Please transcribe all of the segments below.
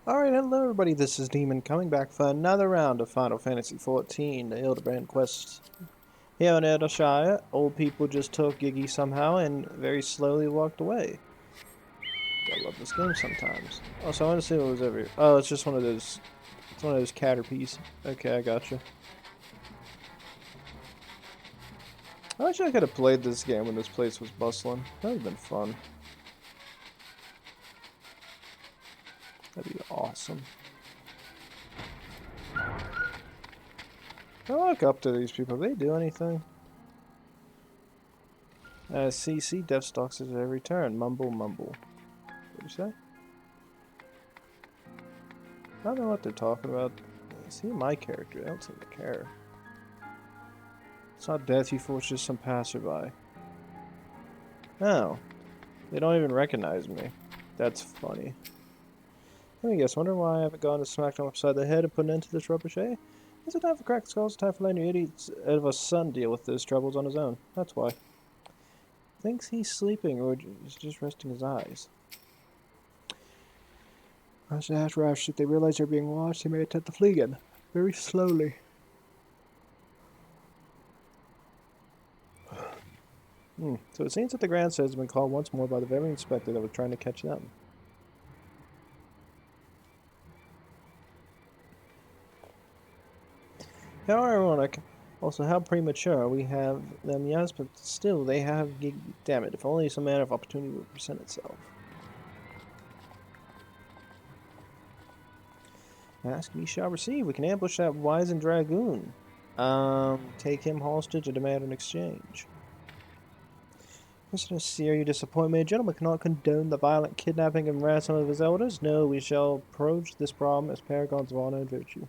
Alright, hello everybody, this is Demon coming back for another round of Final Fantasy XIV, the Hildibrand quest. Here in Eorzea, old people just took Giggy somehow and very slowly walked away. I love this game sometimes. Also, I want to see what was over here. Oh, it's just one of those, it's one of those Caterpies. Okay, I gotcha. I wish I could have played this game when this place was bustling. That would have been fun. That'd be awesome. I look up to these people. Do they do anything? CC death stalks at every turn. Mumble, mumble. What do you say? I don't know what they're talking about. See my character. I don't seem to care. It's not death, you fool. It's just some passerby. Oh. They don't even recognize me. That's funny. Let me guess. Wonder why I haven't gone to smack them upside the head and put an end to this rubbish, eh? Is it time for cracked skulls? Time for letting your idiots of a son deal with those troubles on his own. That's why. Thinks he's sleeping or is just resting his eyes. I should ask Rash if they realize they're being watched, they may attempt to flee again. Very slowly. So it seems that the Grand Set has been called once more by the very inspector that was trying to catch them. How ironic. Also, how premature. We have them, yes, but still, they have... Damn it, if only some manner of opportunity would present itself. Ask, we shall receive. We can ambush that wizened dragoon. Take him hostage and demand an exchange. Mr. Seer, you disappoint me. A gentleman cannot condone the violent kidnapping and ransom of his elders. No, we shall approach this problem as paragons of honor and virtue.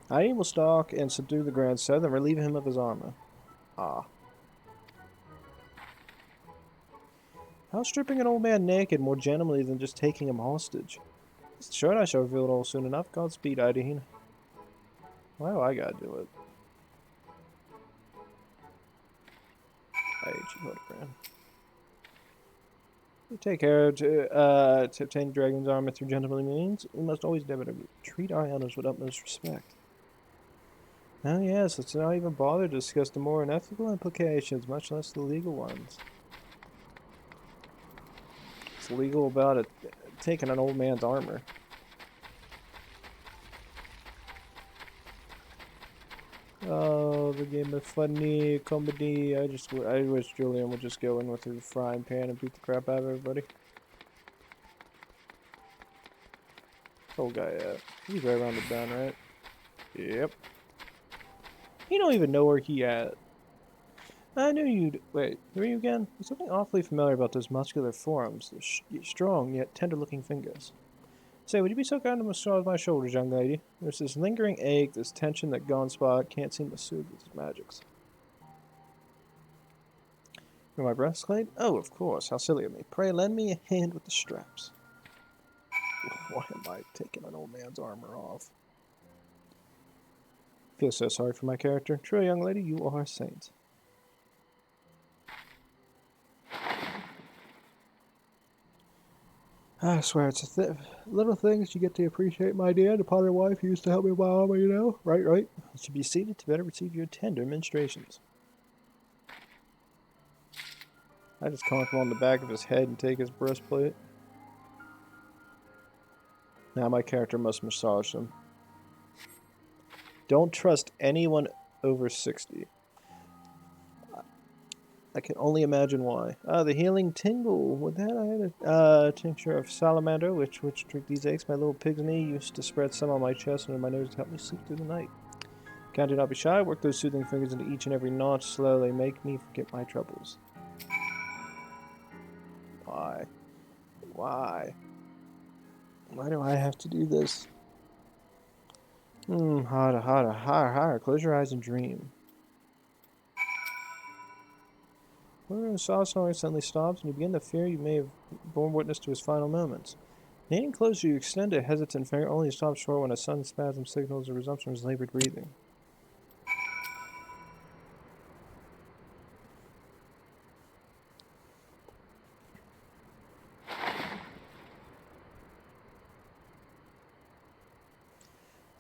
Hydaelyn will stalk and subdue the Grand Set, and relieve him of his armor. Ah. How's stripping an old man naked more gentlemanly than just taking him hostage? Sure, I shall reveal it all soon enough. Godspeed, Hydaelyn. Why do I gotta do it? I hate you, Hildibrand. You take care to obtain the dragon's armor through gentlemanly means. We must always endeavor to treat our elders with utmost respect. Oh yes, let's not even bother to discuss the more unethical implications, much less the legal ones. It's legal about it taking an old man's armor. Oh, the game is funny, comedy. I wish Julian would just go in with his frying pan and beat the crap out of everybody. Old guy, he's right around the bend, right? Yep. You don't even know where he at. I knew you'd... Wait, who are you again? There's something awfully familiar about those muscular forearms. Those strong, yet tender-looking fingers. Say, would you be so kind to massage my shoulders, young lady? There's this lingering ache, this tension that Gonspot can't seem to soothe with his magics. For my breastplate? Oh, of course. How silly of me. Pray, lend me a hand with the straps. Why am I taking an old man's armor off? I feel so sorry for my character. True, young lady, you are a saint. I swear, it's little things you get to appreciate, my dear. The potter wife used to help me with my armor, you know? Right, right. You should be seated to better receive your tender ministrations. I just conk him on the back of his head and take his breastplate. Now my character must massage him. Don't trust anyone over 60. I can only imagine why. The healing tingle. With that, I had a tincture of salamander, which treat these aches. My little pig's knee used to spread some on my chest under my nose to help me sleep through the night. Can't do not be shy. Work those soothing fingers into each and every notch slowly. Make me forget my troubles. Why? Why? Why do I have to do this? Harder, harder, higher, higher. Close your eyes and dream. When saw snoring suddenly stops, and you begin to fear you may have borne witness to his final moments. Leaning closer, you extend a hesitant finger, only to stop short when a sudden spasm signals a resumption of his labored breathing.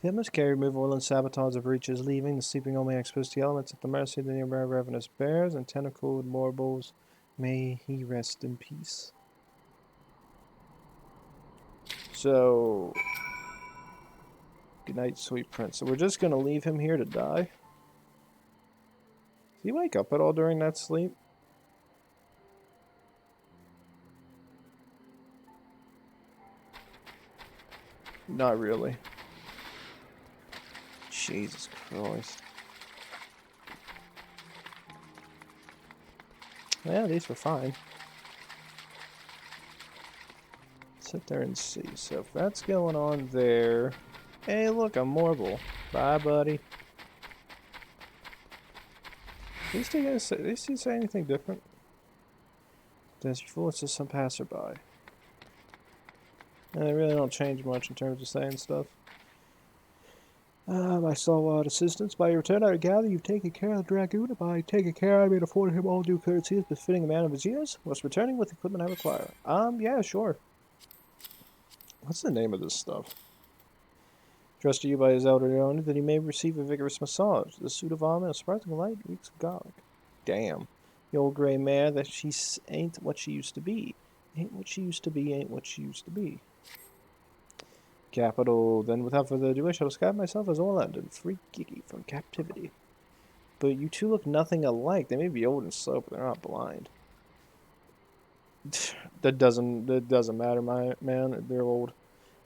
They must carry removal and sabotage of breaches, leaving the sleeping only exposed to elements at the mercy of the nearby ravenous bears and tentacled morbles. May he rest in peace. So, good night, sweet prince. So we're just gonna leave him here to die? Did he wake up at all during that sleep? Not really. Jesus Christ. Yeah, these were fine. Sit there and see. So if that's going on there... Hey, look, a Morble. Bye, buddy. Did he say anything different? Does you fool, it's just some passerby. And they really don't change much in terms of saying stuff. My stalwart assistants, by your return, I gather you've taken care of the dragoon, and by taking care, I mean afforded him all due courtesies befitting a man of his years, whilst returning with the equipment I require. Yeah, sure. What's the name of this stuff? Dressed to you by his elderly owner, that he may receive a vigorous massage. The suit of armor, a sparkling light, reeks of garlic. Damn. The old gray mare, that she ain't what she used to be. Ain't what she used to be, ain't what she used to be. Capital. Then without further ado, I shall describe myself as Orland and free Gigi from captivity. But you two look nothing alike. They may be old and slow, but they're not blind. That doesn't matter, my man. They're old.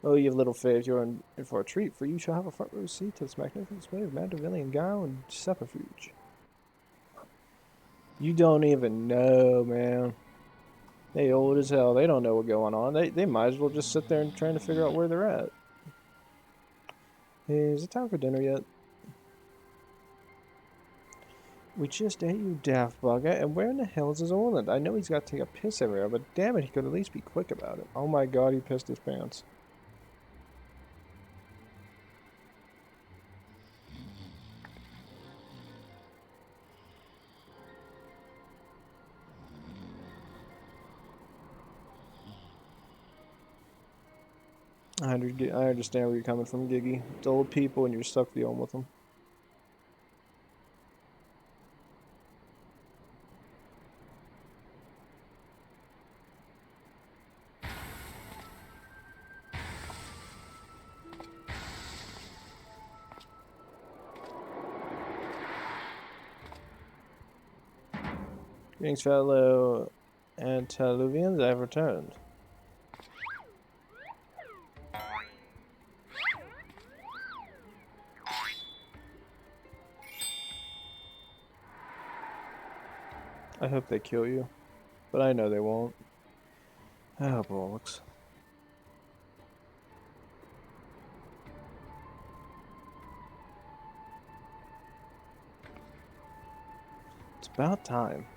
Oh, you have little faith. You're in for a treat, for you shall have a front row seat to this magnificent display of Mandevilian guile and subterfuge. You don't even know, man. They old as hell. They don't know what's going on. They might as well just sit there and trying to figure out where they're at. Hey, is it time for dinner yet? We just ate, you daft bugger. And where in the hell is his Orland? I know he's got to take a piss everywhere, but damn it, he could at least be quick about it. Oh my god, he pissed his pants. I understand where you're coming from, Giggy. It's old people and you're stuck dealing with them. Greetings, fellow Antediluvians. I have returned. I hope they kill you, but I know they won't. Oh, bollocks. It's about time.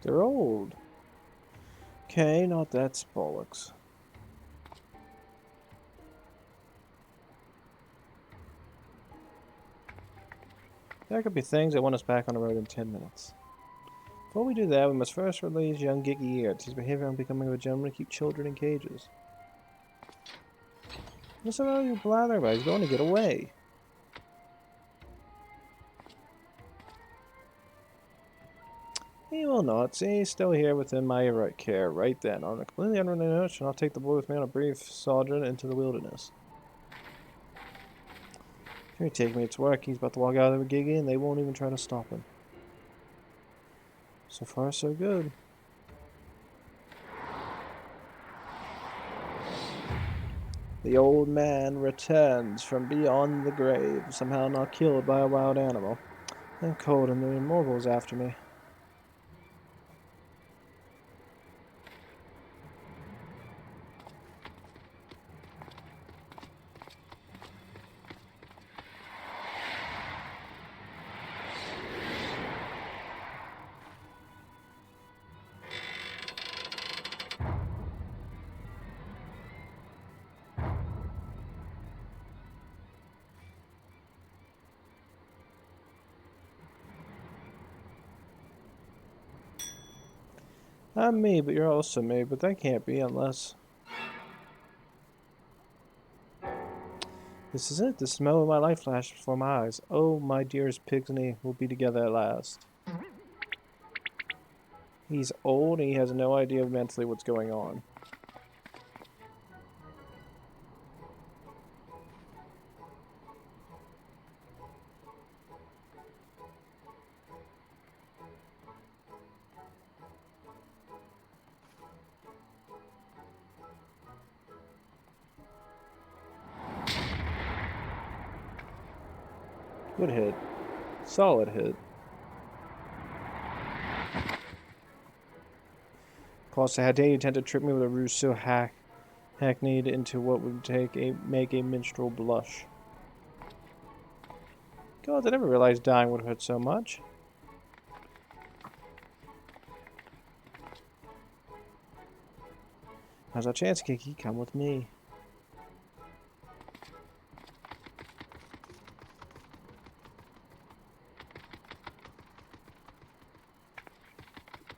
They're old. Okay, not that bollocks. There could be things that want us back on the road in 10 minutes. Before we do that, we must first release young Giggy here. It's his behavior on becoming a gentleman to keep children in cages. What's all you blathering about? He's going to get away. He will not. See, he's still here within my care right then. On a completely unrelated note, I'll take the boy with me on a brief sojourn into the wilderness. Can you take me to work? He's about to walk out of the Giggy and they won't even try to stop him. So far, so good. The old man returns from beyond the grave, somehow not killed by a wild animal. I'm cold and the immortals after me. I'm me, but you're also me, but that can't be unless... This is it. The smell of my life flashed before my eyes. Oh, my dearest Pixney, we'll be together at last. He's old and he has no idea mentally what's going on. Good hit. Solid hit. Plus, how dare you attempt to trick me with a ruse so hackneyed into what would make a minstrel blush. God, I never realized dying would hurt so much. Now's our chance, Kiki. Come with me.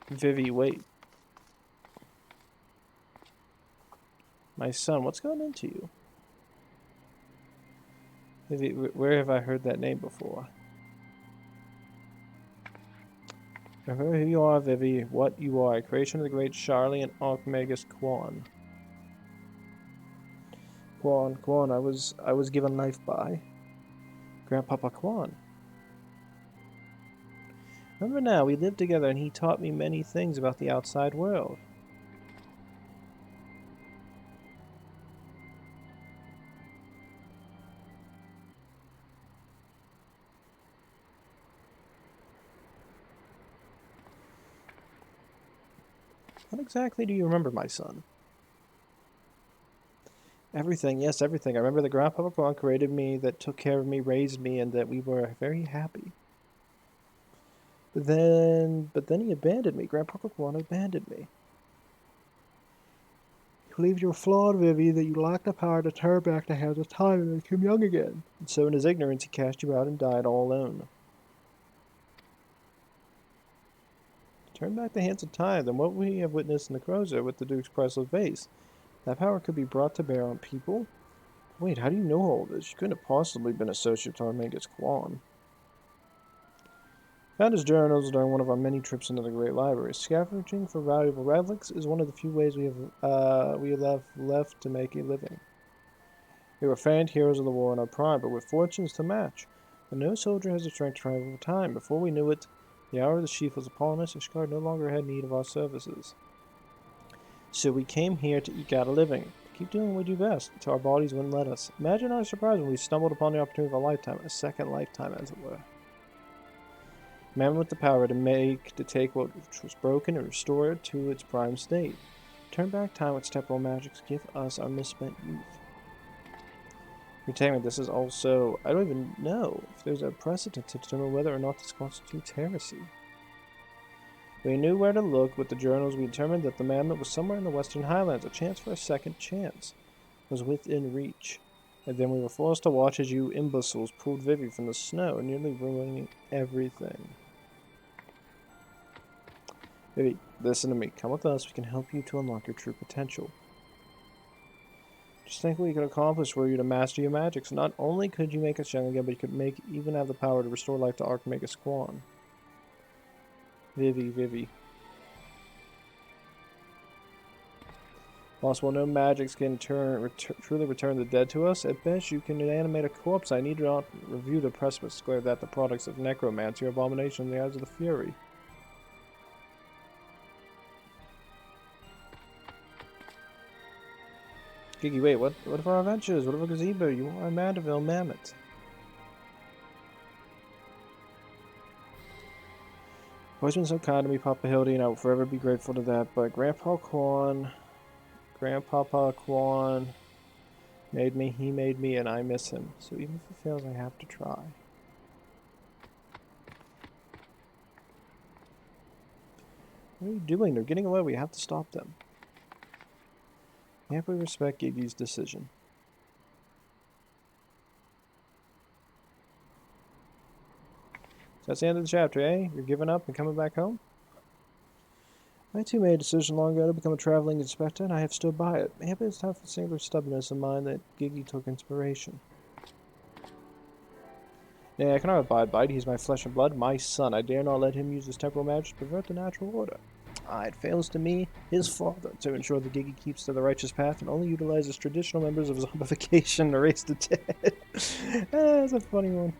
Vivi, wait. My son, what's gone into you? Vivi, where have I heard that name before? Remember who you are, Vivi, what you are, a creation of the great Garlean Archmagus Quan. Quan, I was given life by Grandpapa Quan. Remember now, we lived together and he taught me many things about the outside world. What exactly do you remember, my son? Everything, yes, everything. I remember that Grandpapa Quan created me, that took care of me, raised me, and that we were very happy. But then he abandoned me. Grandpapa Quan abandoned me. You believed you were flawed, Vivi, that you lacked the power to turn back the hands of time and become young again. And so in his ignorance, he cast you out and died all alone. Turn back the hands of time, then what we have witnessed in the Eorzea with the Duke's priceless vase. That power could be brought to bear on people. Wait, how do you know all this? You couldn't have possibly been associated with Archmagus Quan. Found his journals during one of our many trips into the Great Library. Scavenging for valuable relics is one of the few ways we have left to make a living. We were famed heroes of the war in our prime, but with fortunes to match. But no soldier has the strength to travel time. Before we knew it, the hour of the sheaf was upon us. Ishgard no longer had need of our services. So we came here to eke out a living. Keep doing what we do best, until our bodies wouldn't let us. Imagine our surprise when we stumbled upon the opportunity of a lifetime, a second lifetime, as it were. Man with the power to take what was broken and restore it to its prime state. Turn back time with temporal magics, give us our misspent youth. You're telling me this is also... I don't even know if there's a precedent to determine whether or not this constitutes heresy. We knew where to look with the journals. We determined that the mammoth was somewhere in the Western Highlands. A chance for a second chance was within reach. And then we were forced to watch as you imbeciles pulled Vivi from the snow, nearly ruining everything. Vivi, listen to me. Come with us. We can help you to unlock your true potential. Just think what you could accomplish were you to master your magic. So not only could you make us young again, but you could even have the power to restore life to Archmagus Quan. Vivi. Whilst while no magics can truly return the dead to us, at best you can animate a corpse. I need not review the precipice square that the products of necromancy are abomination in the eyes of the Fury. Gigi, wait, what of our adventures? What of a gazebo? You are a Mandeville mammoth. You've always been so kind to me, Papa Hildy, and I will forever be grateful to that, but Grandpapa Quan made me, he made me, and I miss him. So even if it fails, I have to try. What are you doing? They're getting away. We have to stop them. Can't we respect Gigi's decision? So that's the end of the chapter, eh? You're giving up and coming back home? I too made a decision long ago to become a traveling inspector, and I have stood by it. Maybe it's time for the singular stubbornness of mine that Gigi took inspiration. Nay, I cannot abide by it. He's my flesh and blood, my son. I dare not let him use his temporal magic to pervert the natural order. It fails to me, his father, to ensure that Gigi keeps to the righteous path and only utilizes traditional members of zombification to raise the dead. That's a funny one.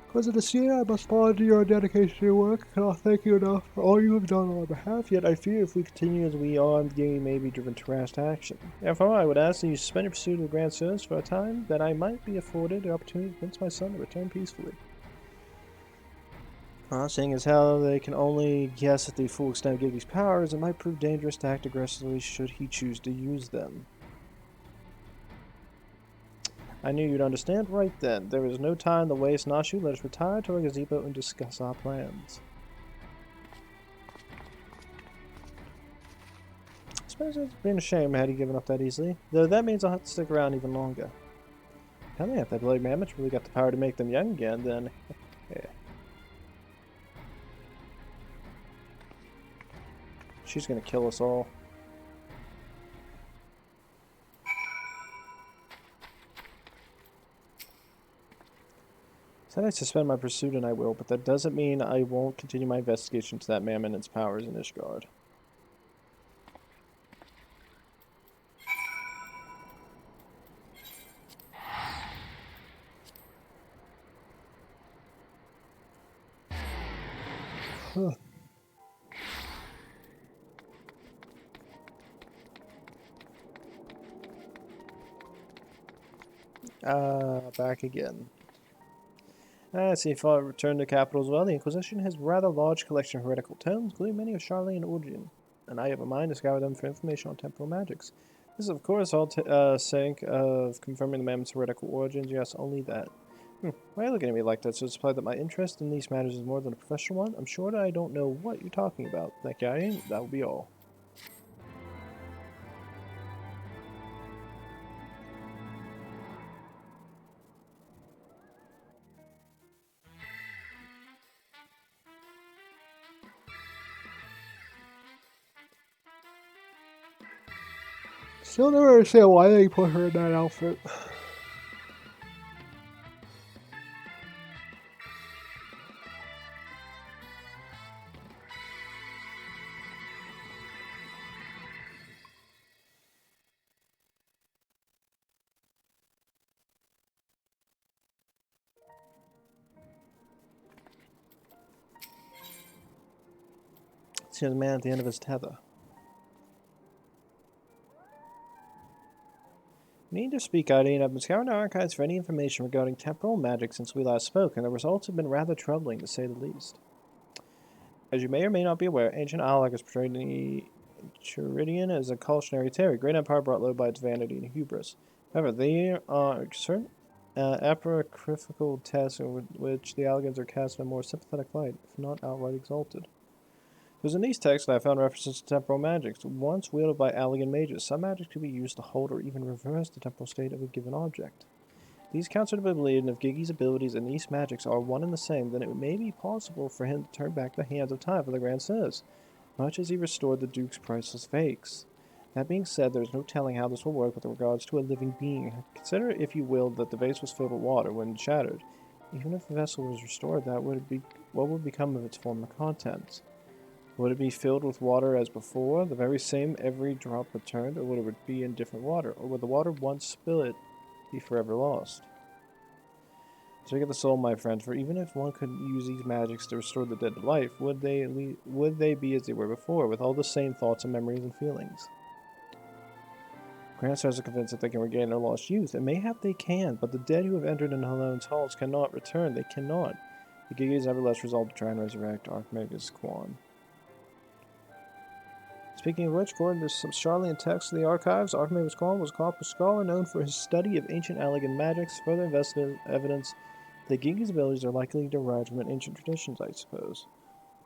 Because of this year, I must applaud your dedication to your work. I cannot thank you enough for all you have done on our behalf, yet I fear if we continue as we are, the game may be driven to rash action. Therefore, I would ask that you suspend your pursuit of the Grand Service for a time, that I might be afforded the opportunity to convince my son to return peacefully. Seeing as how they can only guess at the full extent of Gigi's powers, it might prove dangerous to act aggressively should he choose to use them. I knew you'd understand right then. There is no time to waste, Nashu. Let us retire to our gazebo and discuss our plans. I suppose it's been a shame had he given up that easily, though that means I'll have to stick around even longer. Apparently, if that bloody mammoth really got the power to make them young again, then... yeah. She's gonna kill us all. Said I suspend my pursuit, and I will, but that doesn't mean I won't continue my investigation to that mammoth and its powers in Ishgard. Huh. Back again. I see if I return to the capital as well. The Inquisition has a rather large collection of heretical tomes, including many of Garlean Empire, and I have a mind to scour them for information on temporal magics. This is, of course, all sake of confirming the mammoth's heretical origins. Yes, only that. Why are you looking at me like that? So it's implied that my interest in these matters is more than a professional one? I'm sure that I don't know what you're talking about. That guy, that will be all. Still never understand why they put her in that outfit. See the man at the end of his tether. Need to speak, Hydaelyn. I've been scouring our archives for any information regarding temporal magic since we last spoke, and the results have been rather troubling, to say the least. As you may or may not be aware, ancient Alec is portrayed in the Chiridian as a cautionary tale. A great empire brought low by its vanity and hubris. However, there are certain apocryphal tests in which the Allegans are cast in a more sympathetic light, if not outright exalted. It was in these texts that I found references to temporal magics, once wielded by Allegan mages. Some magic could be used to hold or even reverse the temporal state of a given object. These counts are to be believed, and if Gigi's abilities and these magics are one and the same, then it may be possible for him to turn back the hands of time for the Grand Service, much as he restored the Duke's priceless fakes. That being said, there is no telling how this will work with regards to a living being. Consider, if you will, that the vase was filled with water when shattered. Even if the vessel was restored, what would become of its former contents? Would it be filled with water as before, the very same every drop returned, or would it be in different water? Or would the water once spilled be forever lost? Speak of the soul, my friend, for even if one could use these magics to restore the dead to life, would they be as they were before, with all the same thoughts and memories and feelings? Grandstars are convinced that they can regain their lost youth, and mayhap they can, but the dead who have entered in Halone's halls cannot return. They cannot. The Gigi is nevertheless resolved to try and resurrect Archmagus Quan. Speaking of which, according to some Charlian texts in the archives, Archmagus Quan was a copper scholar known for his study of ancient Allegan magics, further investigative evidence that Gigi's abilities are likely derived from ancient traditions, I suppose.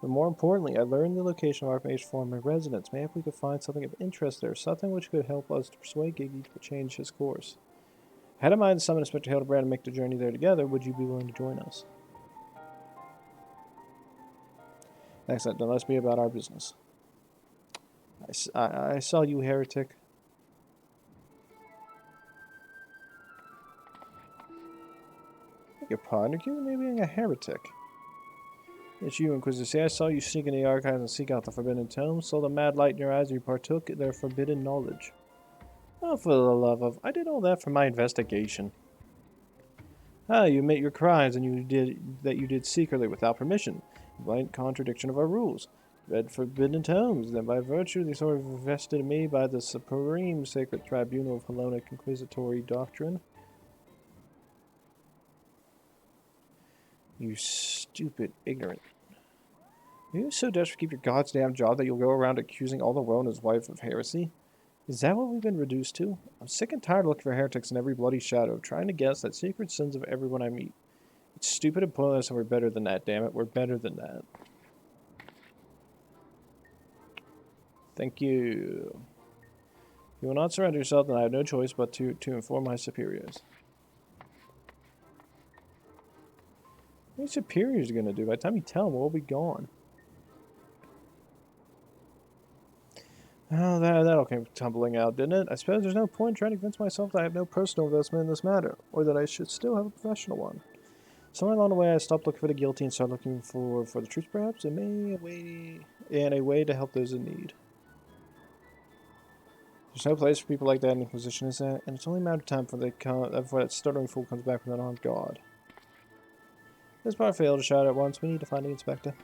But more importantly, I learned the location of Archmage's former residence. Maybe we could find something of interest there, something which could help us to persuade Gigi to change his course. I had in mind to summon Inspector Hildibrand and make the journey there together. Would you be willing to join us? Excellent, then let's be about our business. I saw you, heretic. Beg your pardon, accusing me of being a heretic. It's you, Inquisitor. See, I saw you sneak in the archives and seek out the forbidden tomes. Saw the mad light in your eyes and you partook in their forbidden knowledge. Oh, for the love of... I did all that for my investigation. Ah, you admit your crimes and you did secretly without permission. Blank contradiction of our rules. Read forbidden tomes, then by virtue they sort of vested in me by the supreme sacred tribunal of Hellenic inquisitory doctrine. You stupid, ignorant. Are you so desperate to keep your goddamn job that you'll go around accusing all the world and his wife of heresy? Is that what we've been reduced to? I'm sick and tired of looking for heretics in every bloody shadow, trying to guess at secret sins of everyone I meet. It's stupid and pointless, and we're better than that, damn it. We're better than that. Thank you. You will not surrender yourself, then I have no choice but to inform my superiors. What are your superiors going to do? By the time you tell them, we'll be gone. Oh, that all came tumbling out, didn't it? I suppose there's no point trying to convince myself that I have no personal investment in this matter, or that I should still have a professional one. Somewhere along the way, I stopped looking for the guilty and started looking for the truth, perhaps, and a way to help those in need. There's no place for people like that in the Inquisition, is there? And it's only a matter of time before that stuttering fool comes back with an armed guard. This part failed to shout at once. We need to find the inspector.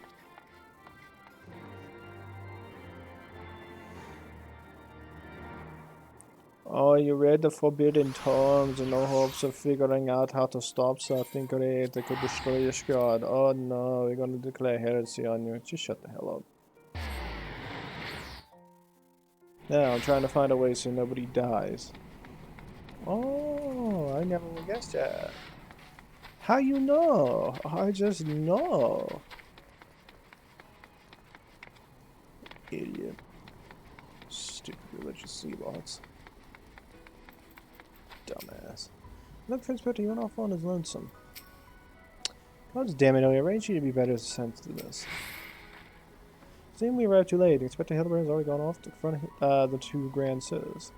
Oh, you read the forbidden tomes in no hopes of figuring out how to stop something great that could destroy your squad. Oh no, we're gonna declare heresy on you. Just shut the hell up. Now, I'm trying to find a way so nobody dies. Oh, I never would guess that. How you know? I just know. Idiot. Stupid religious sea-lots. Dumbass. Look, Inspector, you went off on his lonesome. God damn it, I arranged you to be better sense than this. Seeing we arrived too late, Inspector Hildibrand has already gone off to confront the two Grand Sirs.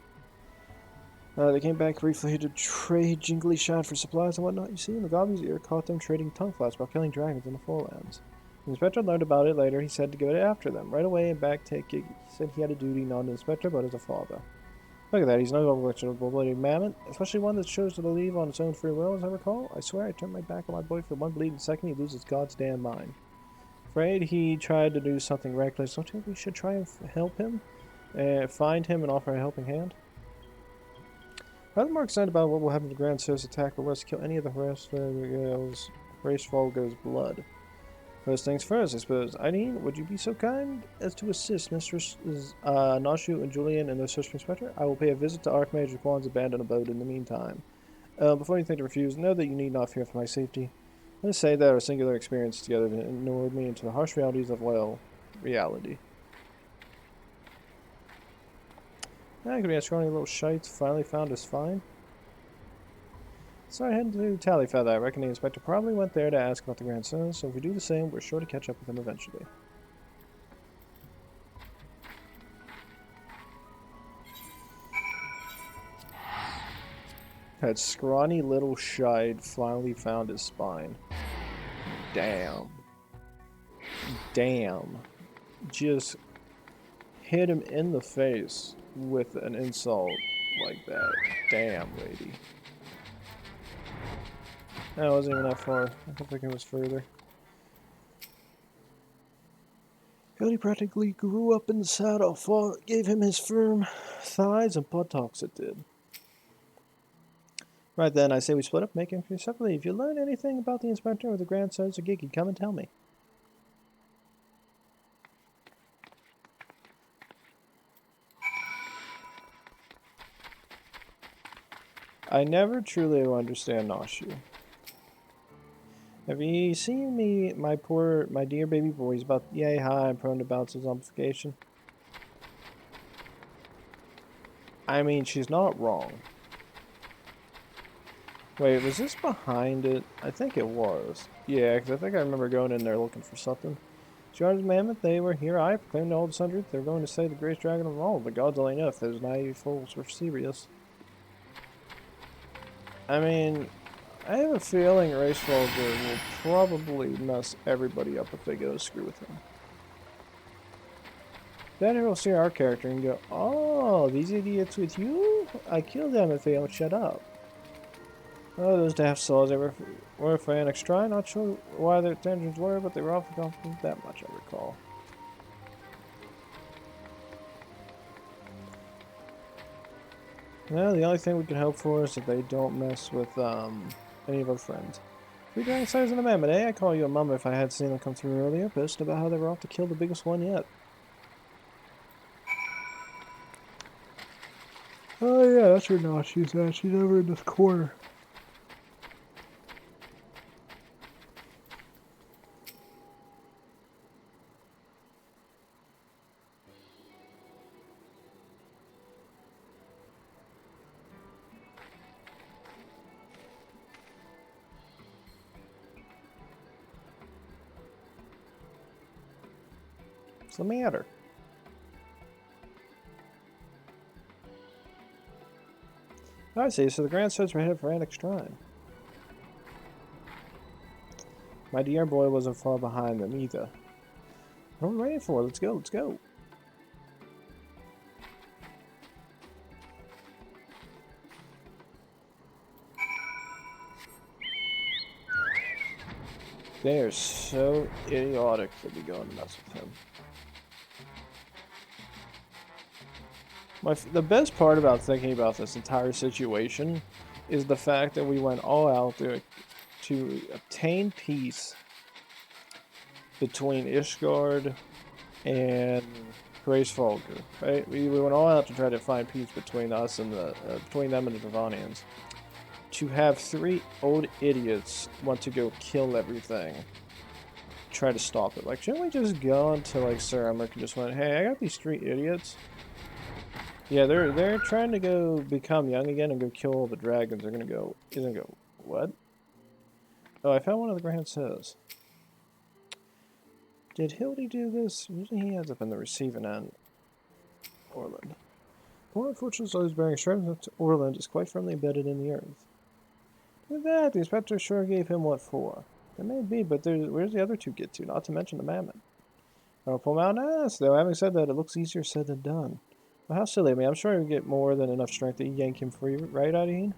They came back briefly to trade jingly shot for supplies and whatnot. You see, Mugabe's ear caught them trading tongue flaps while killing dragons in the Forelands. The Inspector learned about it later. He said to go after them. Right away and back take it. He said he had a duty not an inspector, but as a father. Look at that, he's no unquestionable bloody mammoth, especially one that chose to leave on its own free will, as I recall. I swear I turned my back on my boy for one bleeding second, he loses God's damn mind. Afraid he tried to do something reckless. Don't you think we should try and help him? Find him and offer a helping hand? Rather more excited about what will happen to Grand Sirs attack, but let's kill any of the race Volgo's blood. First things first, I suppose. Eileen, would you be so kind as to assist Mistresses Nashu and Julian in their search for Inspector? I will pay a visit to Archmage Quan's abandoned abode in the meantime. Before you think to refuse, know that you need not fear for my safety. Let us say that our singular experience together inured me into the harsh realities of, well, reality. That could be a scrawny little shite finally found us fine. So I headed to Tallyfeather. I reckon the inspector probably went there to ask about the Grand Sirs, so if we do the same, we're sure to catch up with him eventually. That scrawny little shite finally found his spine. Damn. Damn. Just hit him in the face with an insult like that. Damn, lady. That wasn't even that far. I think it was further. Cody practically grew up in the saddle. Gave him his firm thighs and buttocks, it did. Right then, I say we split up, make him separately. If you learn anything about the Inspector or the Grand Sirs or Gigi, come and tell me. I never truly understand Nashu. Have you seen me, my dear baby boy? He's about yay high and prone to bouts of zombification. I mean, she's not wrong. Wait, was this behind it? I think it was. Yeah, because I think I remember going in there looking for something. Shards Mammoth, they were here. I proclaimed all the sundry. They're going to say the greatest dragon of all. The gods only know if those naive fools were serious. I mean, I have a feeling Race Vulgar will probably mess everybody up if they go screw with him. Then we'll see our character and go, oh, these idiots with you? I killed them if they don't shut up. Oh, those daft souls, they were for Annex Try. Not sure why their intentions were, but they were awfully confident. That much I recall. Well, the only thing we can hope for is that they don't mess with any of our friends. Three dragon slayers in the mammoth, eh? I call you a mum if I had seen them come through earlier, boasting about how they were off to kill the biggest one yet. Oh yeah, that's where Nachi's at. She's over in this corner. What's the matter? I see, so the Grand Swords were headed for Annex Shrine. My dear boy wasn't far behind them either. What are we waiting for? Let's go, let's go. They are so idiotic to be going to mess with him. The best part about thinking about this entire situation is the fact that we went all out to obtain peace between Ishgard and Grace Vulgar, right? We went all out to try to find peace between us and between them and the Dravanians. To have three old idiots want to go kill everything, try to stop it. Like, shouldn't we just go into like Sir Emmerich and just went, hey, I got these three idiots. Yeah, they're trying to go become young again and go kill all the dragons. They're gonna go. He's gonna go. What? Oh, I found one of the Grand Says. Did Hildy do this? Usually he ends up in the receiving end. Orland. Poor unfortunate soul is bearing assurance that Orland is quite firmly embedded in the earth. With that, the inspector sure gave him what for. It may be, but where's the other two get to? Not to mention the mammoth. I'll pull him out and ask, though. Having said that, it looks easier said than done. Well, how silly. I mean, I'm sure he would get more than enough strength to yank him free, right, Hydaelyn?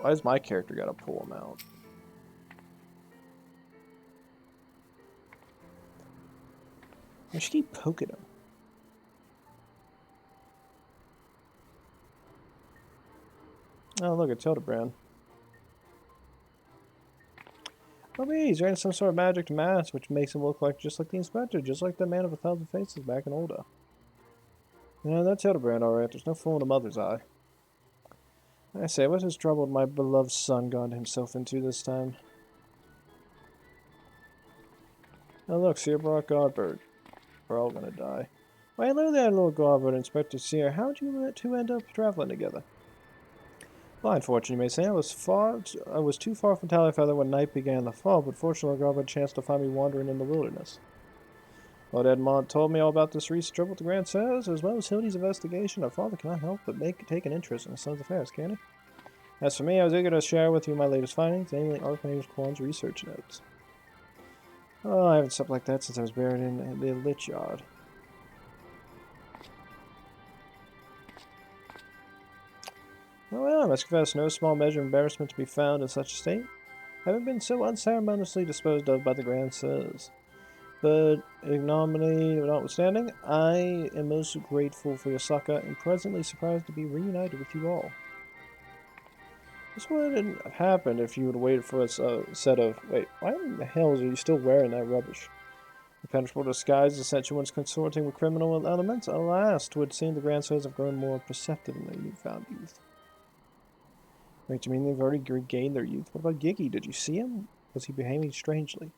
Why does my character gotta pull him out? I should keep poking him. Oh, look, it's Hildibrand. Oh, he's wearing some sort of magic mask, which makes him look like just like the inspector, just like the man of 1,000 faces back in Ulda. Yeah, that's Hildibrand, alright. There's no fool in a mother's eye. I say, what has troubled my beloved son gone himself into this time? Oh, look, Seer brought Godbird. We're all gonna die. Why, hello there, little Godbird, Inspector Seer. How'd you two end up traveling together? Blind fortune, you may say. I was too far from Tallyfeather when night began to fall, but fortunately Godbird chanced to find me wandering in the wilderness. Lord Edmond told me all about this recent trouble with the Grand Says, as well as Hildy's investigation. Our father cannot help but take an interest in his son's affairs, can he? As for me, I was eager to share with you my latest findings, namely Archmage Quan's research notes. Oh, I haven't slept like that since I was buried in the Lich Yard. Oh well, I must confess, no small measure of embarrassment to be found in such a state. Having been so unceremoniously disposed of by the Grand Sirs. But, ignominy notwithstanding, I am most grateful for your succor and presently surprised to be reunited with you all. This wouldn't have happened if you would have waited for a set of... Wait, why in the hell are you still wearing that rubbish? Impenetrable disguise has sent you once consorting with criminal elements. Alas, 'twould seem the Grand Sirs have grown more perceptive in their newfound youth. Wait, do you mean they've already regained their youth? What about Giggy? Did you see him? Was he behaving strangely?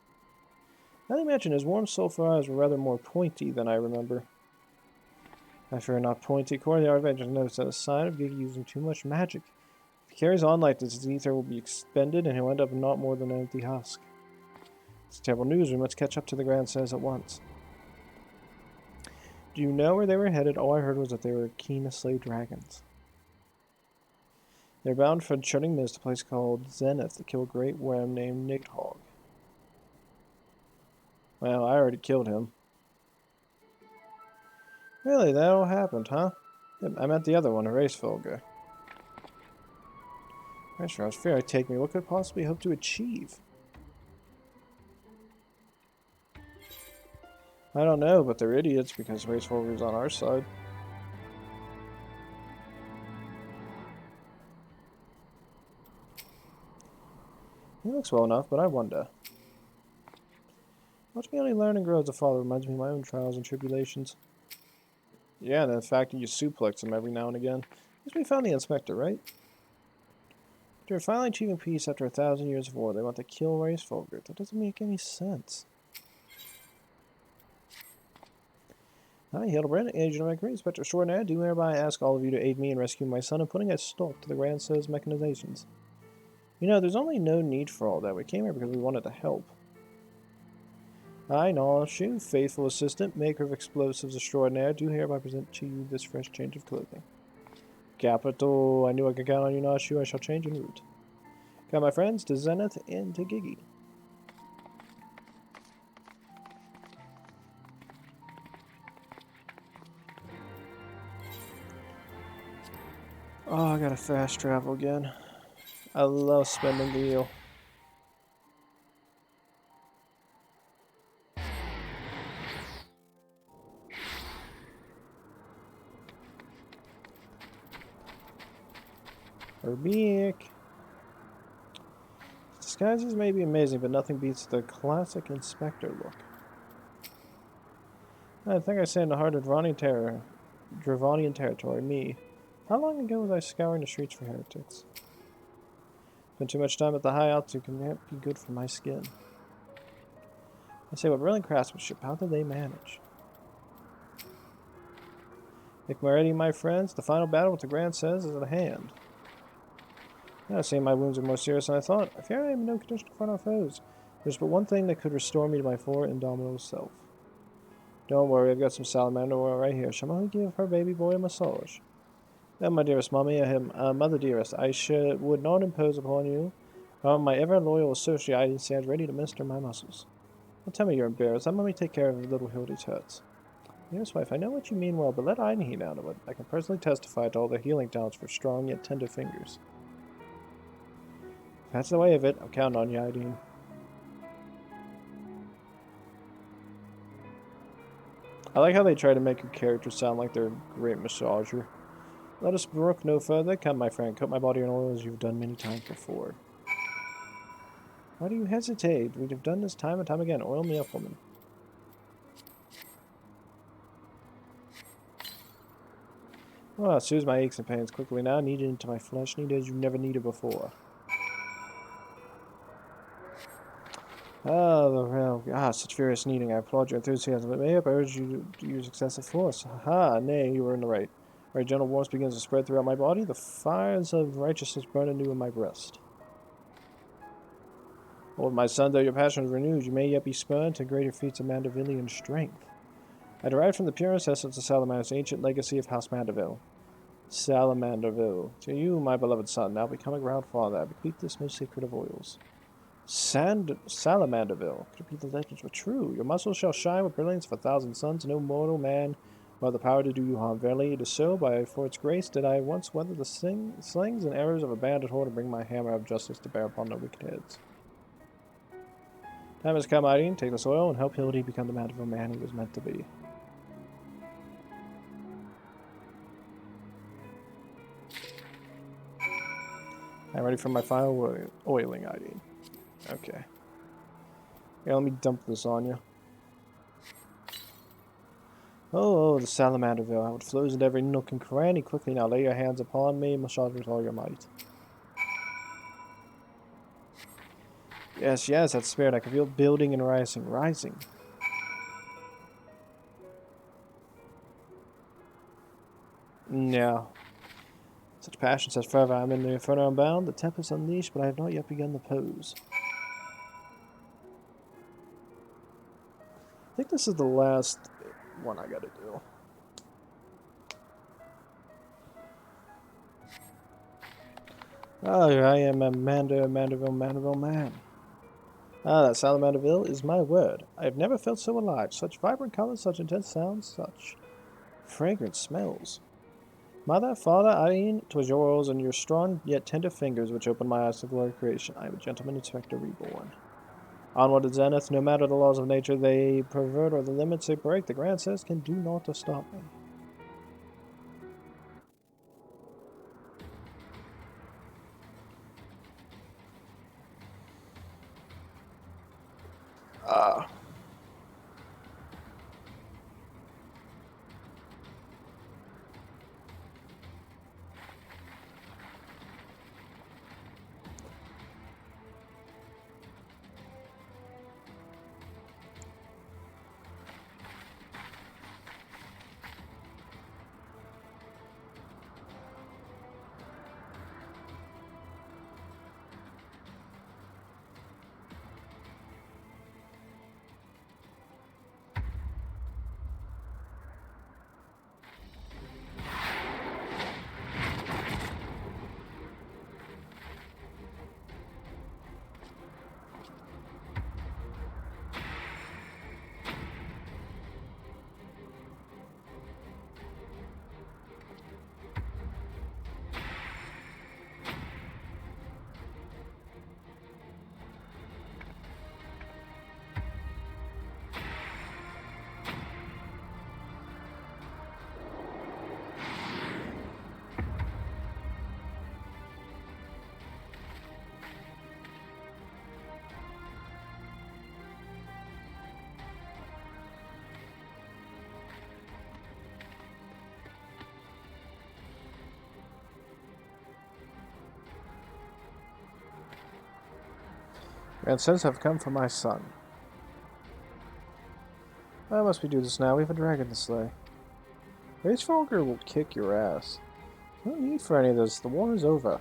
Now that I imagine his warm sulphur eyes were rather more pointy than I remember. I fear not pointy. According to the Adventures notes that a sign of Giggy using too much magic. If he carries on like this, his ether will be expended and he'll end up not more than an empty husk. It's terrible news. We must catch up to the Grand Says at once. Do you know where they were headed? All I heard was that they were keen to slay dragons. They're bound for Shutting Mist, a place called Zenith, to kill a great worm named Nidhogg. Well, I already killed him. Really, that all happened, huh? Yep, I meant the other one, a Racefolger. Pressure, I was fair. Take me. What could I possibly hope to achieve? I don't know, but they're idiots because Racefolger's on our side. He looks well enough, but I wonder. Watch me only learn and grow as a father reminds me of my own trials and tribulations. Yeah, and the fact that you suplex him every now and again. Guess we found the inspector, right? After finally achieving peace after 1,000 years of war, they want to kill Racefolger. That doesn't make any sense. Hi, Hildibrand, agent of my great Inspector Extraordinary. Do hereby ask all of you to aid me in rescuing my son and putting a stop to the Grand Says mechanizations. You know, there's only no need for all that. We came here because we wanted to help. I, Noshu, faithful assistant, maker of explosives extraordinaire, do hereby present to you this fresh change of clothing. Capital, I knew I could count on you, Noshu. I shall change en route. Come, my friends, to Zenith and to Gigi. Oh, I gotta fast travel again. I love spending the eel. Herbic. Disguises may be amazing, but nothing beats the classic Inspector look. I think I stand in the heart of Dravonian territory. Me. How long ago was I scouring the streets for heretics? Spent too much time at the high altitude can't be good for my skin. I say, what brilliant craftsmanship. How did they manage? Make me ready, my friends. The final battle with the Grand Says is at hand. I see my wounds are more serious than I thought. I fear I am in no condition to fight our foes. There's but one thing that could restore me to my former indomitable self. Don't worry, I've got some salamander oil right here. Shall I give her baby boy a massage? No, my dearest mummy, mother dearest, would not impose upon you. My ever-loyal associate, I stand ready to minister my muscles. Don't tell me you're embarrassed. Let me take care of little Hildy's hurts. Dearest wife, I know what you mean well, but let Eideen handle it. I can personally testify to all their healing talents for strong yet tender fingers. If that's the way of it, I'll count on you, Eideen. I like how they try to make your character sound like they're a great massager. Let us brook no further. Come, my friend, coat my body in oil as you've done many times before. Why do you hesitate? We have done this time and time again. Oil me up, woman. Oh, soothes my aches and pains quickly now. Kneaded into my flesh, needed as you've never needed before. Ah, the realm. Ah, such furious kneading. I applaud your enthusiasm. But may I urge you to use excessive force? Ha! Nay, you were in the right. Our gentle warmth begins to spread throughout my body. The fires of righteousness burn anew in my breast. Old my son, though your passion is renewed, you may yet be spurred to greater feats of Mandavillian strength. I derived from the purest essence of Salamander's ancient legacy of House Mandeville. Salamanderville. To you, my beloved son, now becoming ground father, I bequeath this most sacred of oils. Salamanderville. Could it be the legends were true? Your muscles shall shine with brilliance of 1,000 suns. No mortal man will have the power to do you harm. Verily, it is so. For its grace did I once weather the slings and arrows of a bandit horde and bring my hammer of justice to bear upon their wicked heads. Time has come, Eideen. Take this oil and help Hildy become the Mandeville man he was meant to be. I'm ready for my final oiling, Eideen. Okay. Yeah, let me dump this on you. Oh, the Salamanderville, how it flows into every nook and cranny. Quickly now, lay your hands upon me, massage with all your might. Yes, yes, that spirit. I can feel building and rising. Yeah. Such passion says forever. I'm in the inferno unbound. The tempest unleashed, but I have not yet begun the pose. think this is the last one I gotta do. Oh, I am Mandeville man. Ah, that sound of Mandeville is my word. I have never felt so alive. Such vibrant colors, such intense sounds, such fragrant smells. Mother, father, Ayn, 'twas yours and your strong yet tender fingers which opened my eyes to glory of creation. I am a gentleman inspector reborn. Onward to zenith, no matter the laws of nature they pervert or the limits they break, the Grand says can do naught to stop me. Ah. And since I've come for my son. Why must we do this now? We have a dragon to slay. Race Vulgar will kick your ass. No need for any of this. The war is over.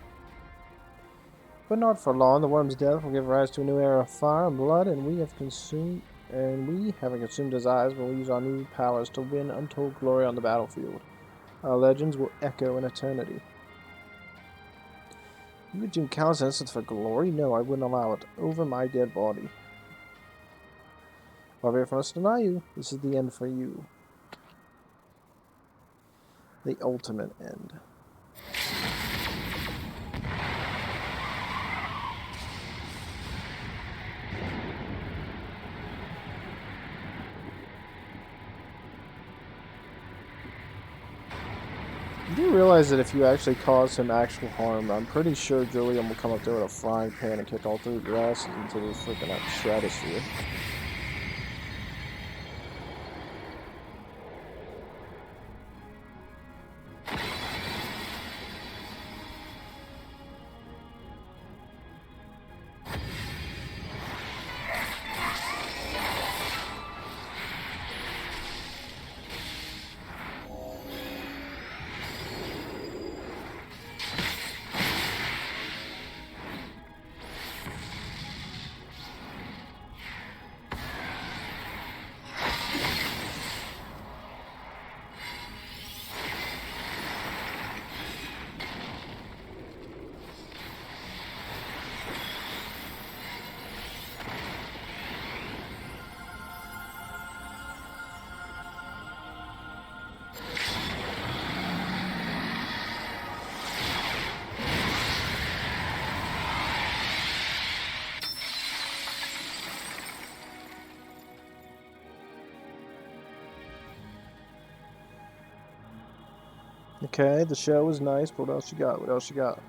But not for long. The worm's death will give rise to a new era of fire and blood, and we having consumed his eyes, will use our new powers to win untold glory on the battlefield. Our legends will echo in eternity. You would do countless instances for glory? No, I wouldn't allow it. Over my dead body. While for us to deny you, this is the end for you. The ultimate end. You do realize that if you actually cause him actual harm, I'm pretty sure Julian will come up there with a frying pan and kick all through your asses into the freaking stratosphere. Okay, the show was nice, but what else you got? What else you got?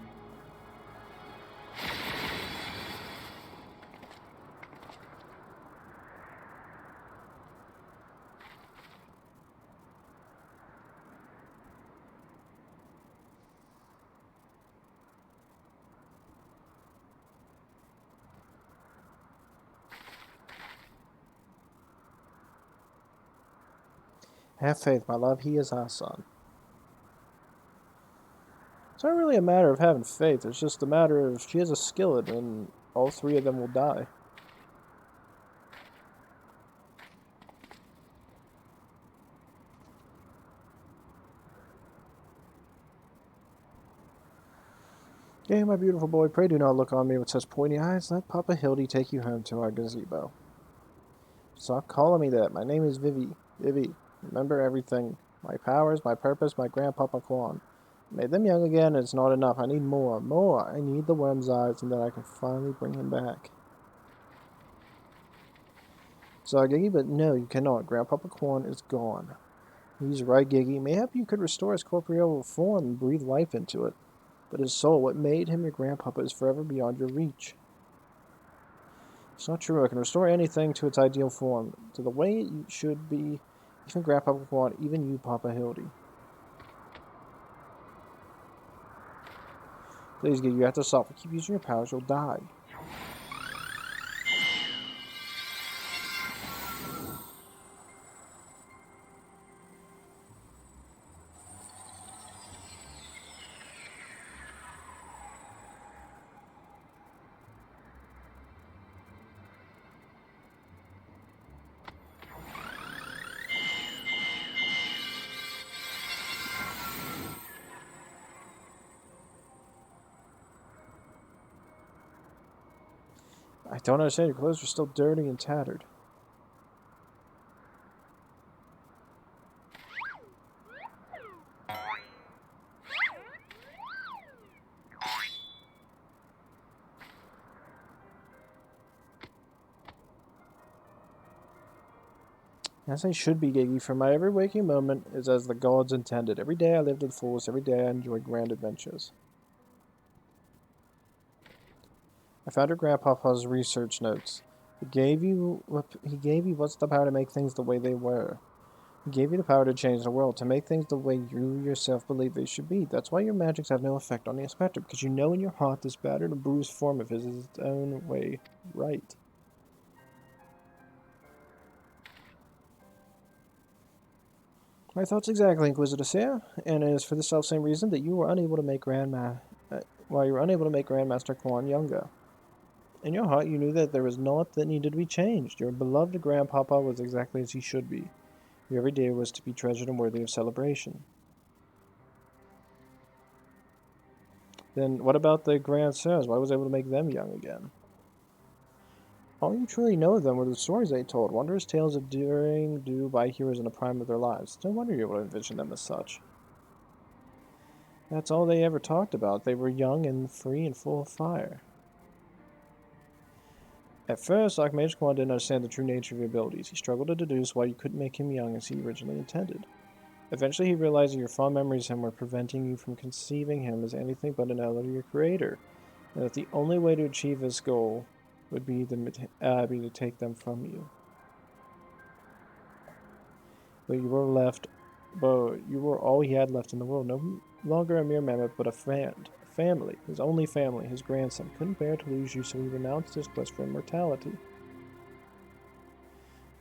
Have faith, my love. He is our son. It's not really a matter of having faith. It's just a matter of she has a skillet, and all three of them will die. Okay, my beautiful boy, pray do not look on me with such pointy eyes. Let Papa Hildy take you home to our gazebo. Stop calling me that. My name is Vivi. Vivi. Remember everything. My powers, my purpose, my grandpapa Quan. Made them young again, and it's not enough. I need more. More. I need the worm's eyes, and then I can finally bring him back. Sorry, Giggy, but no, you cannot. Grandpapa Quan is gone. He's right, Giggy. Mayhap you could restore his corporeal form and breathe life into it. But his soul, what made him your grandpapa, is forever beyond your reach. It's not true. I can restore anything to its ideal form, to the way it should be. Even Grandpapa Quan, even you, Papa Hildy. Please, Giggy, you have to stop. If you keep using your powers, you'll die. I don't understand. Your clothes are still dirty and tattered. As I should be, Giggy, for my every waking moment is as the gods intended. Every day I live to the fullest. Every day I enjoy grand adventures. I found your grandpapa's research notes. He gave you what's the power to make things the way they were. He gave you the power to change the world, to make things the way you yourself believe they should be. That's why your magics have no effect on the inspector, because you know in your heart this battered and bruised form of his is its own way right. My thoughts exactly, Inquisitor Seer, and it is for the self-same reason that you were unable to make why you were unable to make Grandmaster Quan younger. In your heart, you knew that there was naught that needed to be changed. Your beloved grandpapa was exactly as he should be. Your every day was to be treasured and worthy of celebration. Then what about the Grand Sirs? Why was I able to make them young again? All you truly know of them were the stories they told, wondrous tales of daring do by heroes in the prime of their lives. No wonder you're able to envision them as such. That's all they ever talked about. They were young and free and full of fire. At first, Archmage Quan didn't understand the true nature of your abilities. He struggled to deduce why you couldn't make him young as he originally intended. Eventually, he realized that your fond memories of him were preventing you from conceiving him as anything but an elder to your creator, and that the only way to achieve this goal would be to take them from you. But you were all he had left in the world, no longer a mere mammoth, but a friend, a family, his only family, his grandson. Couldn't bear to lose you, so he renounced his quest for immortality.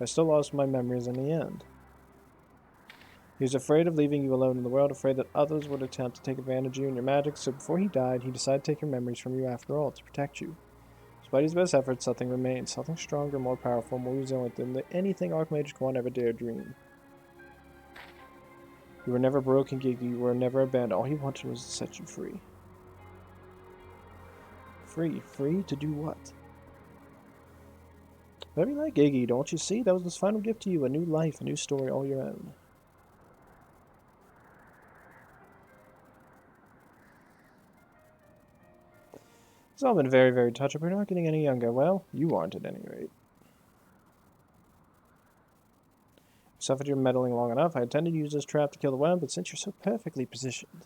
I still lost my memories in the end. He was afraid of leaving you alone in the world, afraid that others would attempt to take advantage of you and your magic, so before he died, he decided to take your memories from you after all, to protect you. Despite his best efforts, something remained, something stronger, more powerful, more resilient than anything Archmage Quan ever dared dream. You were never broken, Giggy, you were never abandoned. All he wanted was to set you free. Free? Free to do what? Very like Giggy, don't you see? That was his final gift to you, a new life, a new story, all your own. It's all been very, very touching. We're not getting any younger. Well, you aren't at any rate. You suffered your meddling long enough. I intended to use this trap to kill the worm, but since you're so perfectly positioned...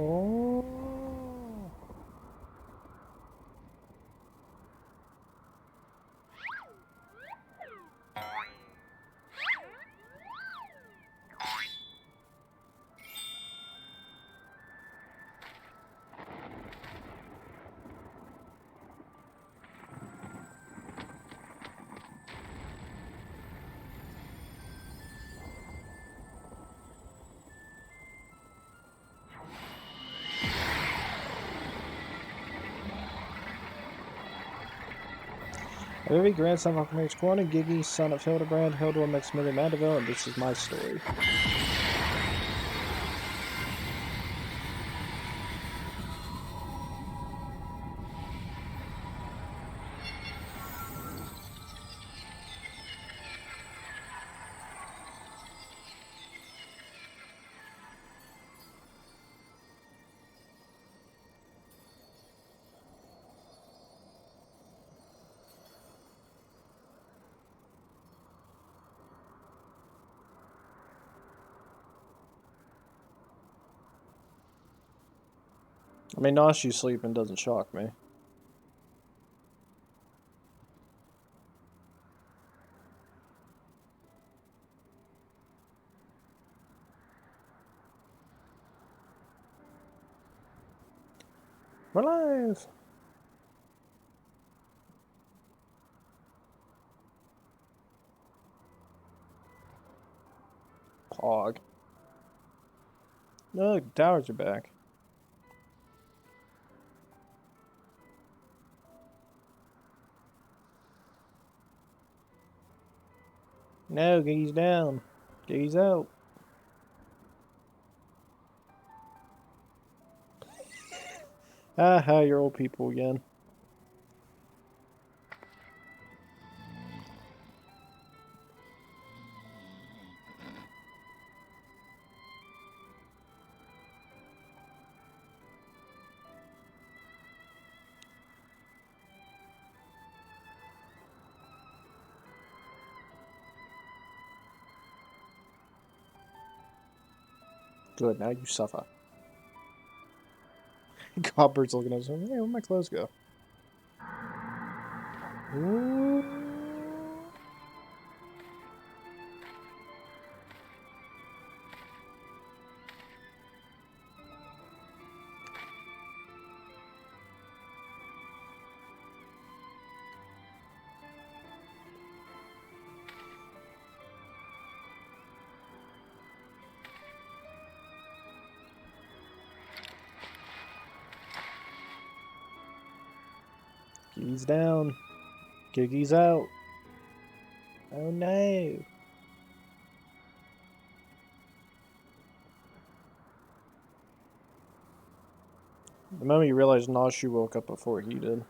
Oh. Vivi, grandson of Archmage Quan and Gigi, son of Hildibrand, Hildur Maximilian Mandeville, and this is my story. I mean, Nashu sleeping doesn't shock me. We're live! Pog. No, the towers are back. No, Gigi's down. Gigi's out. Ah, you're old people again. Good, now you suffer. Godbird's looking at us. Hey, where'd my clothes go? Ooh. Gigi's down. Gigi's out. Oh no. The moment you realize Nashu woke up before he did.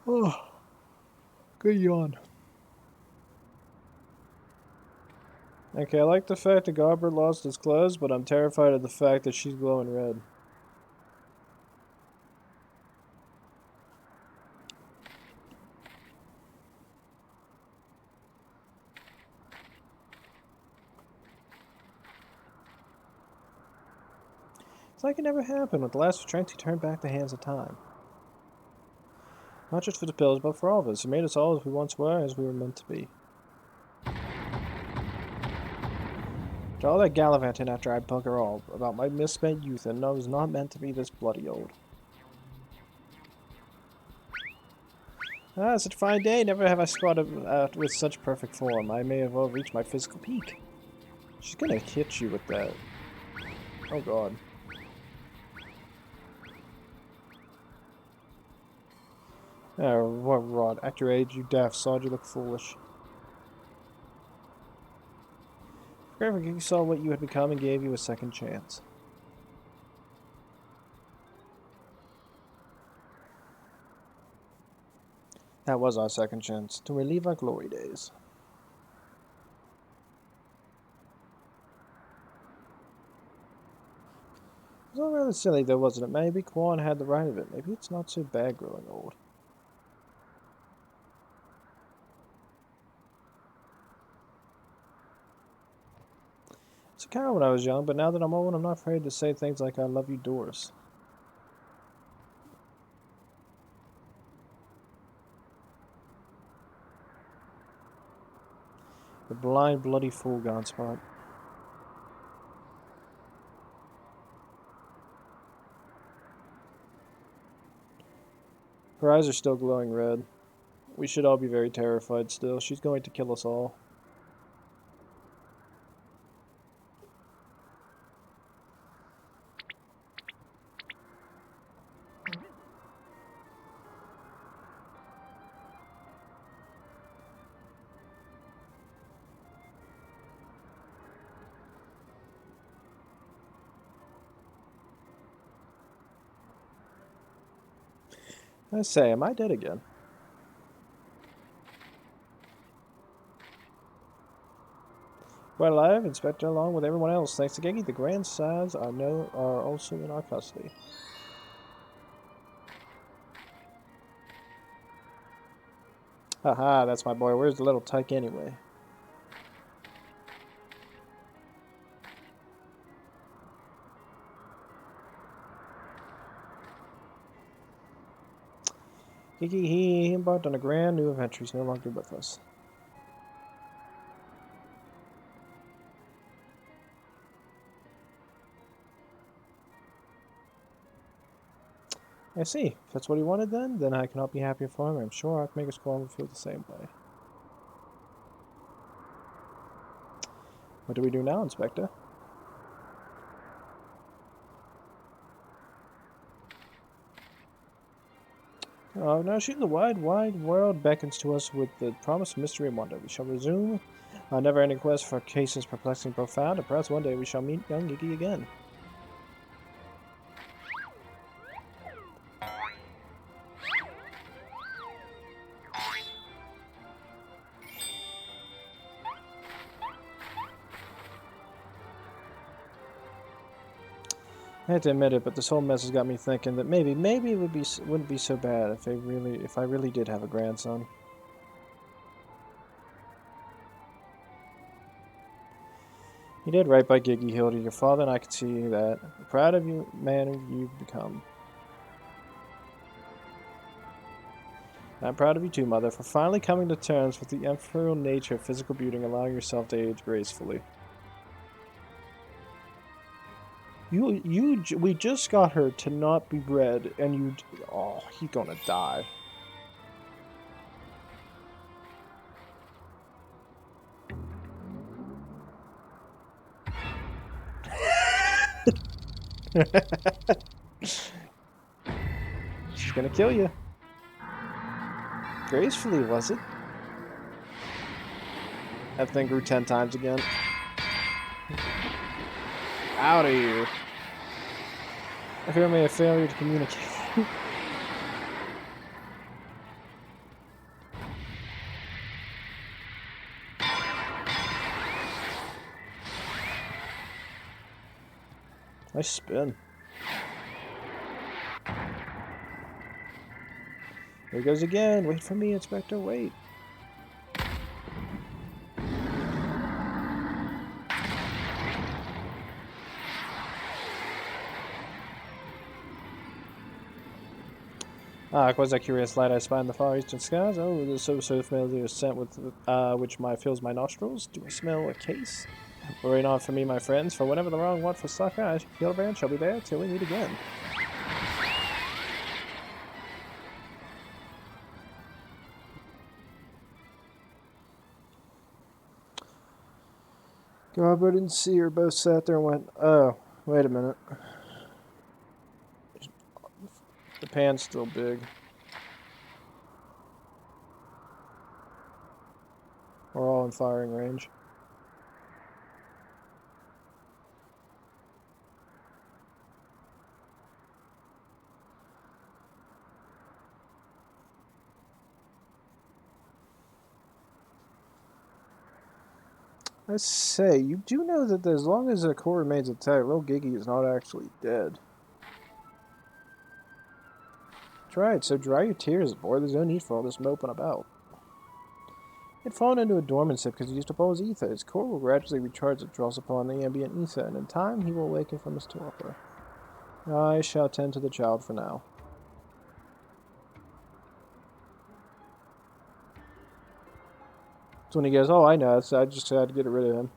Oh, good yawn. Okay, I like the fact that Godbird lost his clothes, but I'm terrified of the fact that she's glowing red. It's like it never happened. With the last strength, he turned back the hands of time. Not just for the pills, but for all of us. He made us all as we once were, as we were meant to be. After all that gallivanting after I bugger all about my misspent youth, and I was not meant to be this bloody old. Ah, such a fine day. Never have I squatted out with such perfect form. I may have well reached my physical peak. She's gonna hit you with that. Oh god. Oh, what rod. At your age, you daft sod, you look foolish. Forever you saw what you had become and gave you a second chance. That was our second chance, to relive our glory days. It was all rather silly though, wasn't it? Maybe Quan had the right of it. Maybe it's not so bad growing old. It's a coward when I was young, but now that I'm old, I'm not afraid to say things like I love you, Doris. The blind, bloody fool gone spot. Her eyes are still glowing red. We should all be very terrified still. She's going to kill us all. I say, am I dead again? We're alive, Inspector, along with everyone else. Thanks to Geki, the Grand Sides are also in our custody. Haha, that's my boy. Where's the little tyke anyway? Geki, he embarked on a grand new adventure. He's no longer with us. I see. If that's what he wanted then I cannot be happier for him. I'm sure Archmaker's Squall will feel the same way. What do we do now, Inspector? Now the wide world beckons to us with the promised mystery and wonder. We shall resume our never-ending quest for cases perplexing and profound, and perhaps one day we shall meet young Geki again. I hate to admit it, but this whole mess has got me thinking that maybe it wouldn't be so bad if I really did have a grandson. You did right by Geki, Hildy. Your father and I could see that. I'm proud of you, man, you've become. I'm proud of you too, Mother, for finally coming to terms with the ephemeral nature of physical beauty and allowing yourself to age gracefully. We just got her to not be bred, and oh, he's gonna die. She's gonna kill you. Gracefully, was it? That thing grew 10 times again. Out of here. I fear me a failure to communicate. Nice spin. Here he goes again. Wait for me, Inspector, wait. Ah, was that curious light I spy in the far eastern skies? Oh, the so familiar scent with which fills my nostrils. Do I smell a case? Worry not for me, my friends, for whenever the wrong want for succor, Hildibrand shall be there till we meet again. Garbert and Seer both sat there and went, oh, wait a minute. The pan's still big. We're all in firing range. I say, you do know that as long as the core remains intact, little Geki is not actually dead. That's right, so dry your tears, boy. There's no need for all this moping about. He'd fallen into a dormancy because he used up all his ether. His core will gradually recharge as it draws upon the ambient ether, and in time he will awaken from his torpor. I shall tend to the child for now. So when he goes, oh, I know, I just had to get rid of him.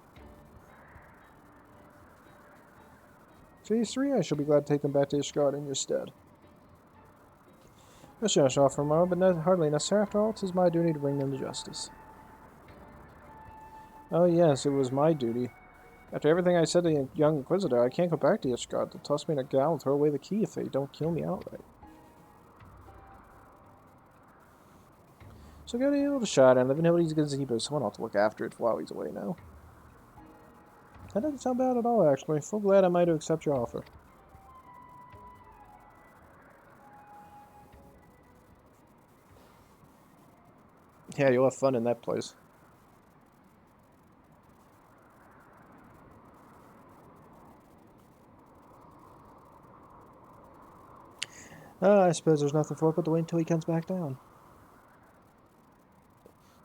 Phase 3, I shall be glad to take them back to Ishgard in your stead. I shall offer for a moment, but hardly necessary. After all, it is my duty to bring them to justice. Oh yes, it was my duty. After everything I said to the young Inquisitor, I can't go back to Ishgard. They'll toss me in a gallon and throw away the key if they don't kill me outright. So go to Hildibrand and live in Hildy's gazebo. Someone ought to look after it while he's away now. That doesn't sound bad at all, actually. Full glad I might have accepted your offer. Yeah, you'll have fun in that place. I suppose there's nothing for it but to wait until he comes back down.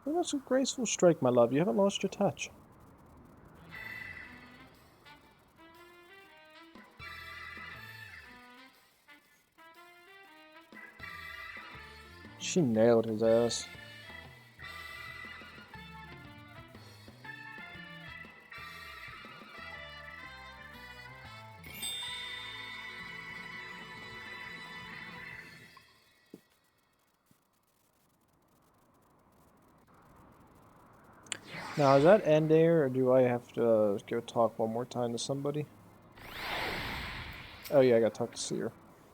Well, that's a graceful strike, my love. You haven't lost your touch. She nailed his ass. Now, is that end there, or do I have to go talk one more time to somebody? Oh yeah, I gotta talk to Seer.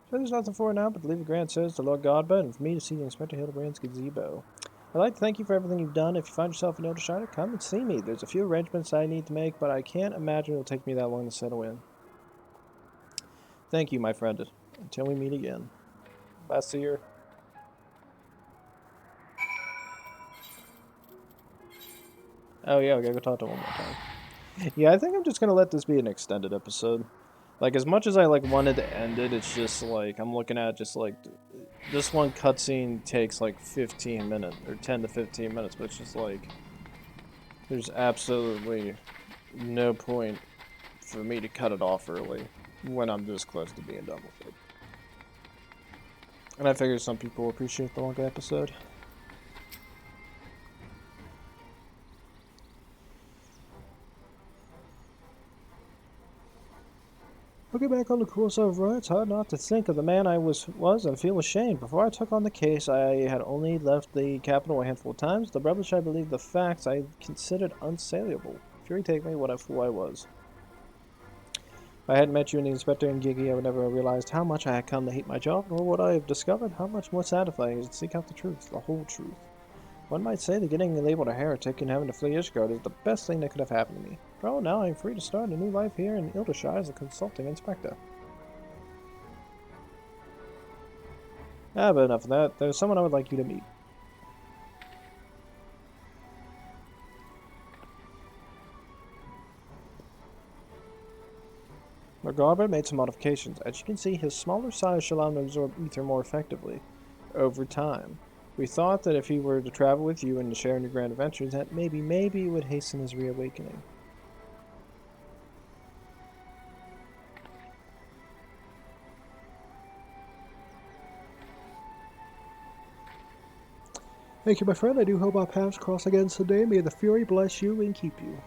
So there's nothing for it now but to leave the Grand Says to Lord Godbud and for me to see Inspector Hildibrand's gazebo. I'd like to thank you for everything you've done. If you find yourself in Eorzeea, come and see me. There's a few arrangements I need to make, but I can't imagine it'll take me that long to settle in. Thank you, my friend. Until we meet again. Bye, Seer. Oh yeah, we gotta go talk to him one more time. Yeah, I think I'm just gonna let this be an extended episode. Like, as much as I wanted to end it, it's just like I'm looking at just like this one cutscene takes like 15 minutes or 10 to 15 minutes, but it's just like there's absolutely no point for me to cut it off early when I'm this close to being done with it. And I figure some people appreciate the longer episode. Looking back on the course I've run, it's hard not to think of the man I was and feel ashamed. Before I took on the case, I had only left the capital a handful of times. The rubbish I believed, the facts I considered unsaleable. Fury take me, what a fool I was. If I hadn't met you and the Inspector and Giggy, I would never have realized how much I had come to hate my job, nor would I have discovered how much more satisfying it is to seek out the truth, the whole truth. One might say that getting labeled a heretic and having to flee Ishgard is the best thing that could have happened to me. Well, now I'm free to start a new life here in Eorzeea as a consulting inspector. But enough of that. There's someone I would like you to meet. Garber made some modifications. As you can see, his smaller size shall allow him to absorb ether more effectively over time. We thought that if he were to travel with you and to share in your grand adventures, that maybe it would hasten his reawakening. Thank you, my friend. I do hope our paths cross again someday. May the Fury bless you and keep you.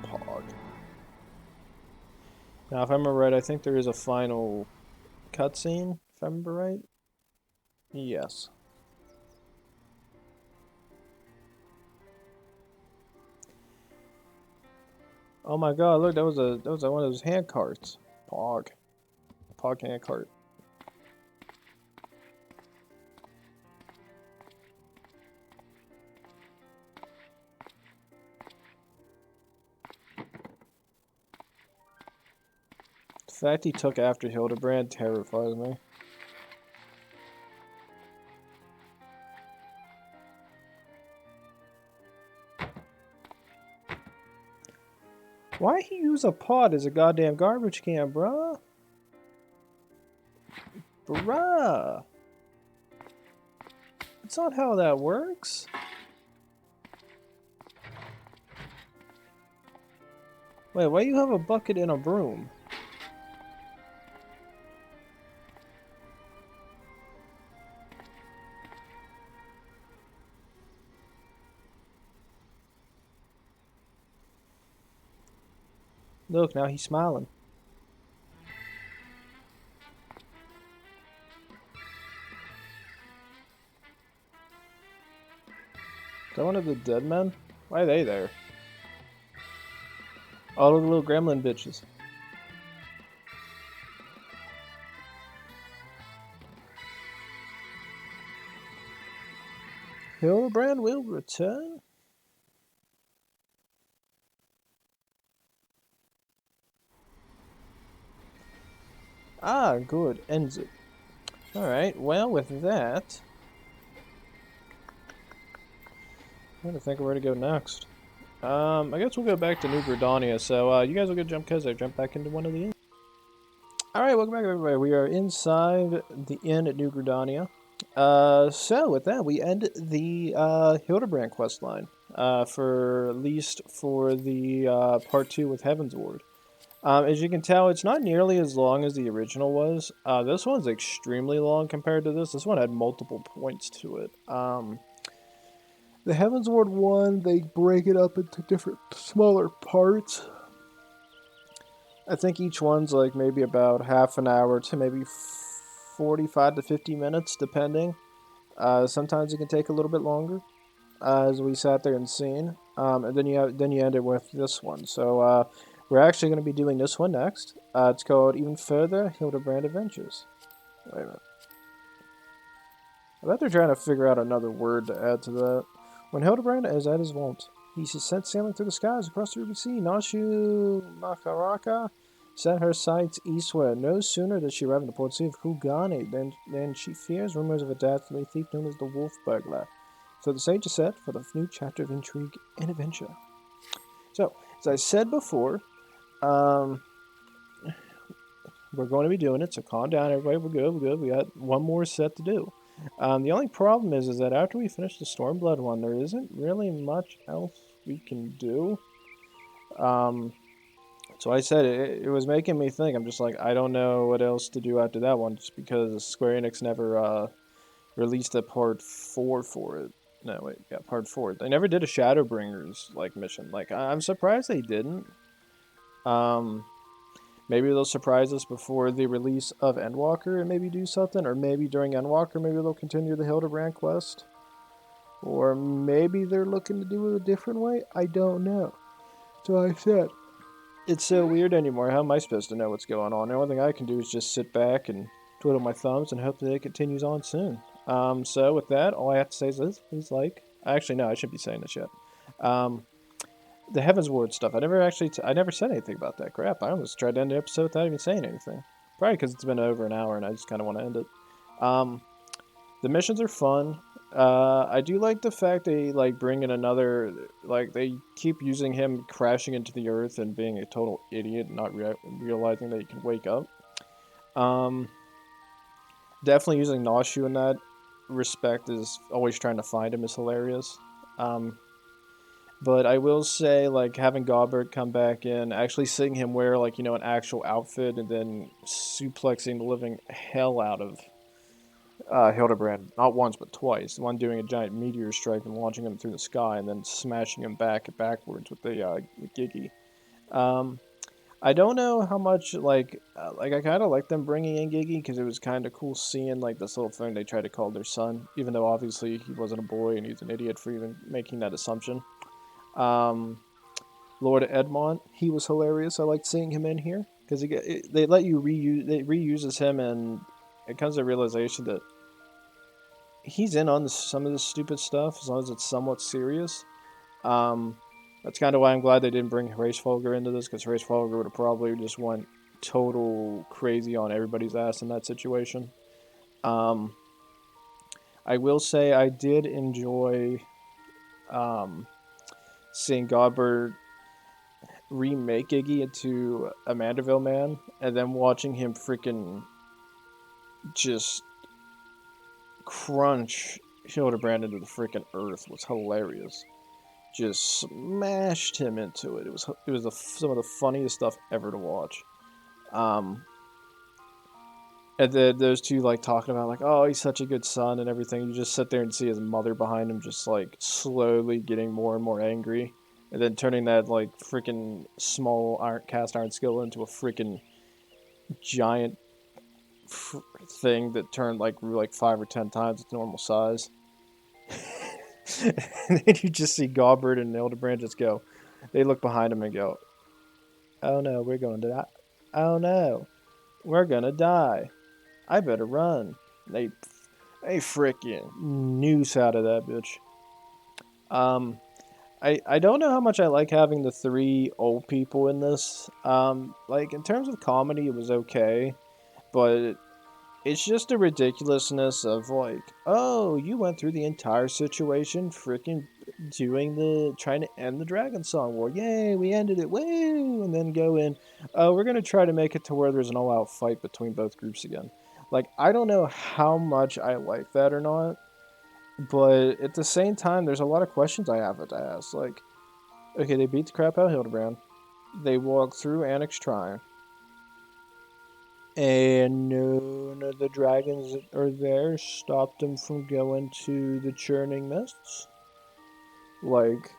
Pog. Now, if I remember right, I think there is a final cutscene, if I remember right. Yes. Oh my god, look, that was one of those hand carts. Pog. Pog hand cart. The fact he took after Hildibrand terrifies me. Why he use a pot as a goddamn garbage can, bruh? Bruh! That's not how that works. Wait, why you have a bucket and a broom? Look, now he's smiling. Is that one of the dead men? Why are they there? All of the little gremlin bitches. Hildibrand will return? Ah, good. Ends it. Alright, well, with that, I'm trying to think of where to go next. I guess we'll go back to New Gridania, so you guys will go jump because I jump back into one of the inns. Alright, welcome back everybody. We are inside the inn at New Gridania. So with that, we end the Hildibrand questline. For at least for the part 2 with Heaven's Ward. As you can tell, it's not nearly as long as the original was. This one's extremely long compared to this. This one had multiple points to it. The Heaven's Ward one, they break it up into different smaller parts. I think each one's like maybe about half an hour to maybe 45 to 50 minutes, depending. Sometimes it can take a little bit longer, as we sat there and seen. And then you end it with this one. So we're actually going to be doing this one next. It's called Even Further Hildibrand Adventures. Wait a minute. I bet they're trying to figure out another word to add to that. When Hildibrand is at his wont, he set sailing through the skies across the Ruby Sea. Nashu Makaraka set her sights eastward. No sooner did she arrive in the port city of Kugani than she fears rumors of a dastardly thief known as the Wolf Burglar. So the sage is set for the new chapter of intrigue and adventure. So, as I said before, we're going to be doing it, so calm down everybody, we're good. We got one more set to do. The only problem is that after we finish the Stormblood one, there isn't really much else we can do. So I said it was making me think. I'm just like, I don't know what else to do after that one, just because Square Enix never released a part 4 for it. No, wait, yeah, part 4. They never did a Shadowbringers like mission. Like, I'm surprised they didn't. Maybe they'll surprise us before the release of Endwalker and maybe do something, or maybe during Endwalker, maybe they'll continue the Hildibrand quest. Or maybe they're looking to do it a different way. I don't know. So I said, it's so weird anymore. How am I supposed to know what's going on? The only thing I can do is just sit back and twiddle my thumbs and hope that it continues on soon. So with that, all I have to say is this. Please like. Actually, no, I shouldn't be saying this yet. The Heaven's Ward stuff. I never said anything about that. Crap, I almost tried to end the episode without even saying anything. Probably because it's been over an hour and I just kind of want to end it. The missions are fun. I do like the fact they bring in another, they keep using him crashing into the earth and being a total idiot, not realizing that he can wake up. Definitely using Noshu in that respect is always trying to find him is hilarious. But I will say, having Gobbert come back in, actually seeing him wear, an actual outfit and then suplexing the living hell out of Hildibrand, not once but twice. One doing a giant meteor strike and launching him through the sky, and then smashing him backwards with the Gigi. I don't know how much I kind of like them bringing in Gigi because it was kind of cool seeing this little thing they tried to call their son, even though obviously he wasn't a boy and he's an idiot for even making that assumption. Lord Edmond, he was hilarious. I liked seeing him in here because they let you reuses him, and it comes to the realization that he's in on some of this stupid stuff as long as it's somewhat serious. That's kind of why I'm glad they didn't bring Hraesvolger into this, because Hraesvolger would have probably just went total crazy on everybody's ass in that situation. I will say I did enjoy seeing Godbert remake Iggy into a Manderville man, and then watching him freaking just crunch Hildibrand into the freaking earth was hilarious. Just smashed him into it. It was some of the funniest stuff ever to watch. And then those two talking about oh, he's such a good son and everything. You just sit there and see his mother behind him just slowly getting more and more angry, and then turning that freaking small cast iron skillet into a freaking giant thing that turned grew 5 or 10 times its normal size. And then you just see Gobbert and Hildibrand just go. They look behind him and go, "Oh no, we're going to die. Oh no, we're gonna die. I better run." They freaking noose out of that bitch. I don't know how much I like having the 3 old people in this. In terms of comedy, it was okay. but it's just a ridiculousness of like, oh, you went through the entire situation freaking trying to end the Dragon Song War. Yay, we ended it, woo! And then go in, oh, we're going to try to make it to where there's an all-out fight between both groups again. Like, I don't know how much I like that or not, but at the same time, there's a lot of questions I have to ask. Like, okay, they beat the crap out of Hildibrand. They walk through Annex Shrine. And none of the dragons that are there stopped them from going to the Churning Mists. Like,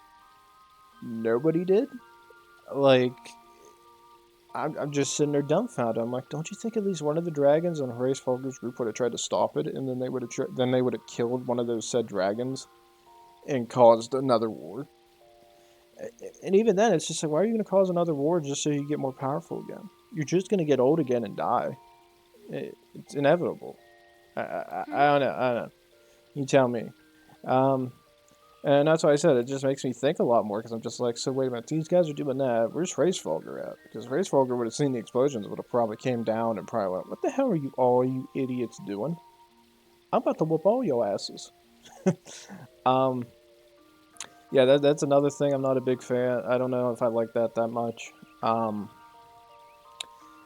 nobody did. Like, I'm just sitting there dumbfounded. I'm like, don't you think at least one of the dragons on Horace Folger's group would have tried to stop it, and then they would have killed one of those said dragons and caused another war? And even then, it's just like, why are you going to cause another war just so you get more powerful again? You're just going to get old again and die. It's inevitable. I don't know. I don't know. You tell me. And that's why I said it just makes me think a lot more because I'm just like, so wait a minute, these guys are doing that. Where's Hraesvelgr at? Because Hraesvelgr would have seen the explosions, would have probably came down and probably went, what the hell are you all you idiots doing? I'm about to whoop all your asses. Yeah, that's another thing. I'm not a big fan. I don't know if I like that much.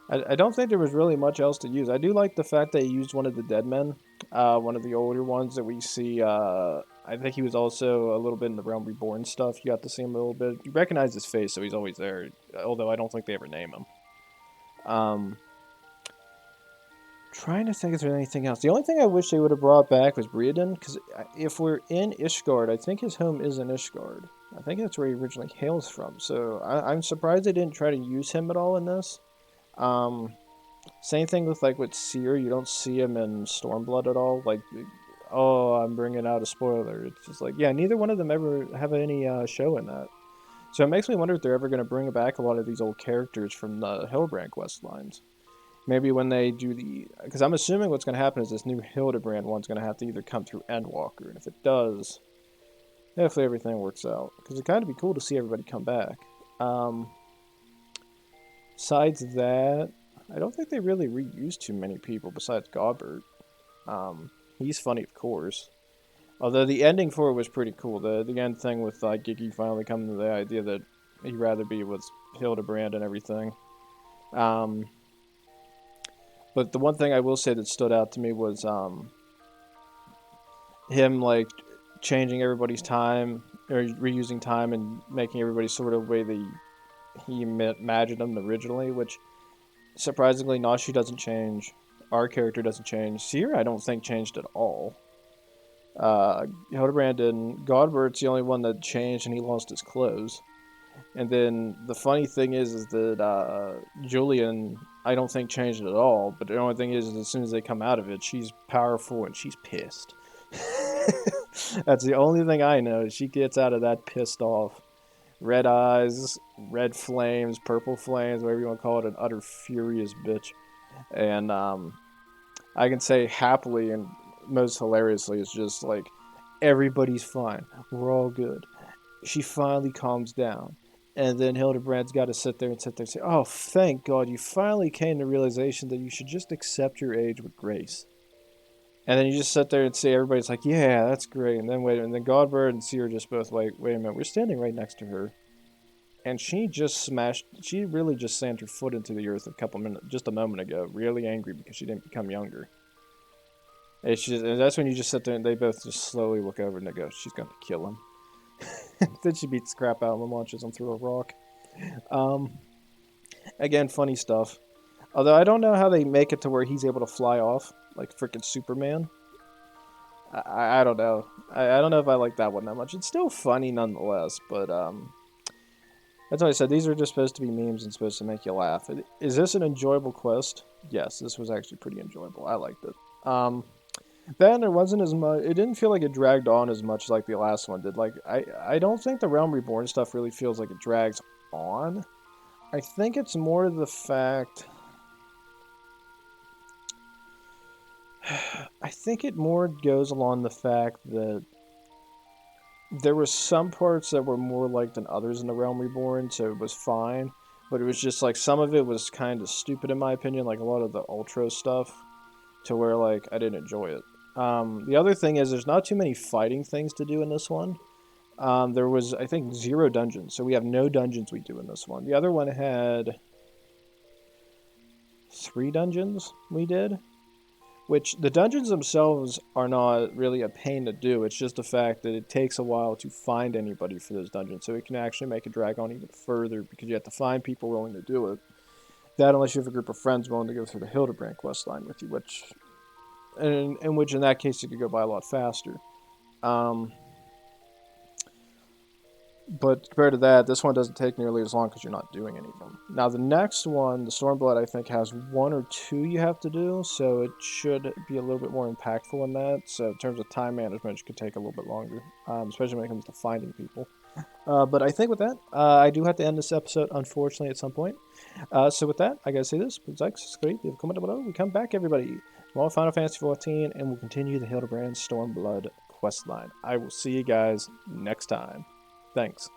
I don't think there was really much else to use. I do like the fact that he used one of the dead men, one of the older ones that we see. I think he was also a little bit in the Realm Reborn stuff. You got to see him a little bit. You recognize his face, so he's always there. Although I don't think they ever name him. Trying to think if there's anything else. The only thing I wish they would have brought back was Breedon, because if we're in Ishgard, I think his home is in Ishgard. I think that's where he originally hails from. So I'm surprised they didn't try to use him at all in this. Same thing with Seer. You don't see him in Stormblood at all. Like, oh, I'm bringing out a spoiler. It's just like, yeah, neither one of them ever have any show in that. So it makes me wonder if they're ever going to bring back a lot of these old characters from the Hildibrand quest lines. Maybe when they do because I'm assuming what's going to happen is this new Hildibrand one's going to have to either come through Endwalker, and if it does, hopefully everything works out. Because it'd kind of be cool to see everybody come back. Besides that, I don't think they really reused too many people besides Godbert. He's funny, of course. Although the ending for it was pretty cool. The end thing with Gigi finally coming to the idea that he'd rather be with Hildibrand and everything. But the one thing I will say that stood out to me was him like changing everybody's time or reusing time and making everybody sort of the way he imagined them originally, which surprisingly Nashi doesn't change. Our character doesn't change. Seer I don't think changed at all. Hildibrand and Godbert's the only one that changed and he lost his clothes. And then the funny thing is that Julian, I don't think changed at all. But the only thing is as soon as they come out of it, she's powerful and she's pissed. That's the only thing I know. She gets out of that pissed off. Red eyes, red flames, purple flames, whatever you want to call it, an utter furious bitch. And I can say happily and most hilariously, it's just like, everybody's fine. We're all good. She finally calms down. And then Hildibrand's got to sit there and say, oh, thank God, you finally came to realization that you should just accept your age with grace. And then you just sit there and see everybody's like, yeah, that's great. And then and then Godbert and Seer just both like, wait a minute, we're standing right next to her. And she really just slammed her foot into the earth just a moment ago, really angry because she didn't become younger. And that's when you just sit there and they both just slowly look over and they go, she's going to kill him. Then she beats the crap out of him and launches him through a rock. Again, funny stuff. Although I don't know how they make it to where he's able to fly off like freaking Superman. I don't know. I don't know if I like that one that much. It's still funny nonetheless, but that's why I said these are just supposed to be memes and supposed to make you laugh. Is this an enjoyable quest? Yes, this was actually pretty enjoyable. I liked it. Then there wasn't as much. It didn't feel like it dragged on as much like the last one did. Like I don't think the Realm Reborn stuff really feels like it drags on. I think it's more the fact. I think it more goes along the fact that there were some parts that were more liked than others in the Realm Reborn, so it was fine. but it was just like some of it was kind of stupid in my opinion, like a lot of the ultra stuff, to where like I didn't enjoy it. The other thing is there's not too many fighting things to do in this one. There was, I think, 0 dungeons, so we have no dungeons we do in this one. The other one had 3 dungeons we did, which the dungeons themselves are not really a pain to do. It's just the fact that it takes a while to find anybody for those dungeons, so it can actually make it drag on even further because you have to find people willing to do it. That unless you have a group of friends willing to go through the Hildibrand questline with you, which, in that case, it could go by a lot faster. But compared to that, this one doesn't take nearly as long because you're not doing any of them. Now, the next one, the Stormblood, I think, has 1 or 2 you have to do, so it should be a little bit more impactful in that. So in terms of time management, it could take a little bit longer, especially when it comes to finding people. But I think with that, I do have to end this episode, unfortunately, at some point. So with that, I gotta say this. Please like, subscribe, leave a comment below. We come back, everybody. Tomorrow, Final Fantasy XIV, and we'll continue the Hildibrand Stormblood questline. I will see you guys next time. Thanks.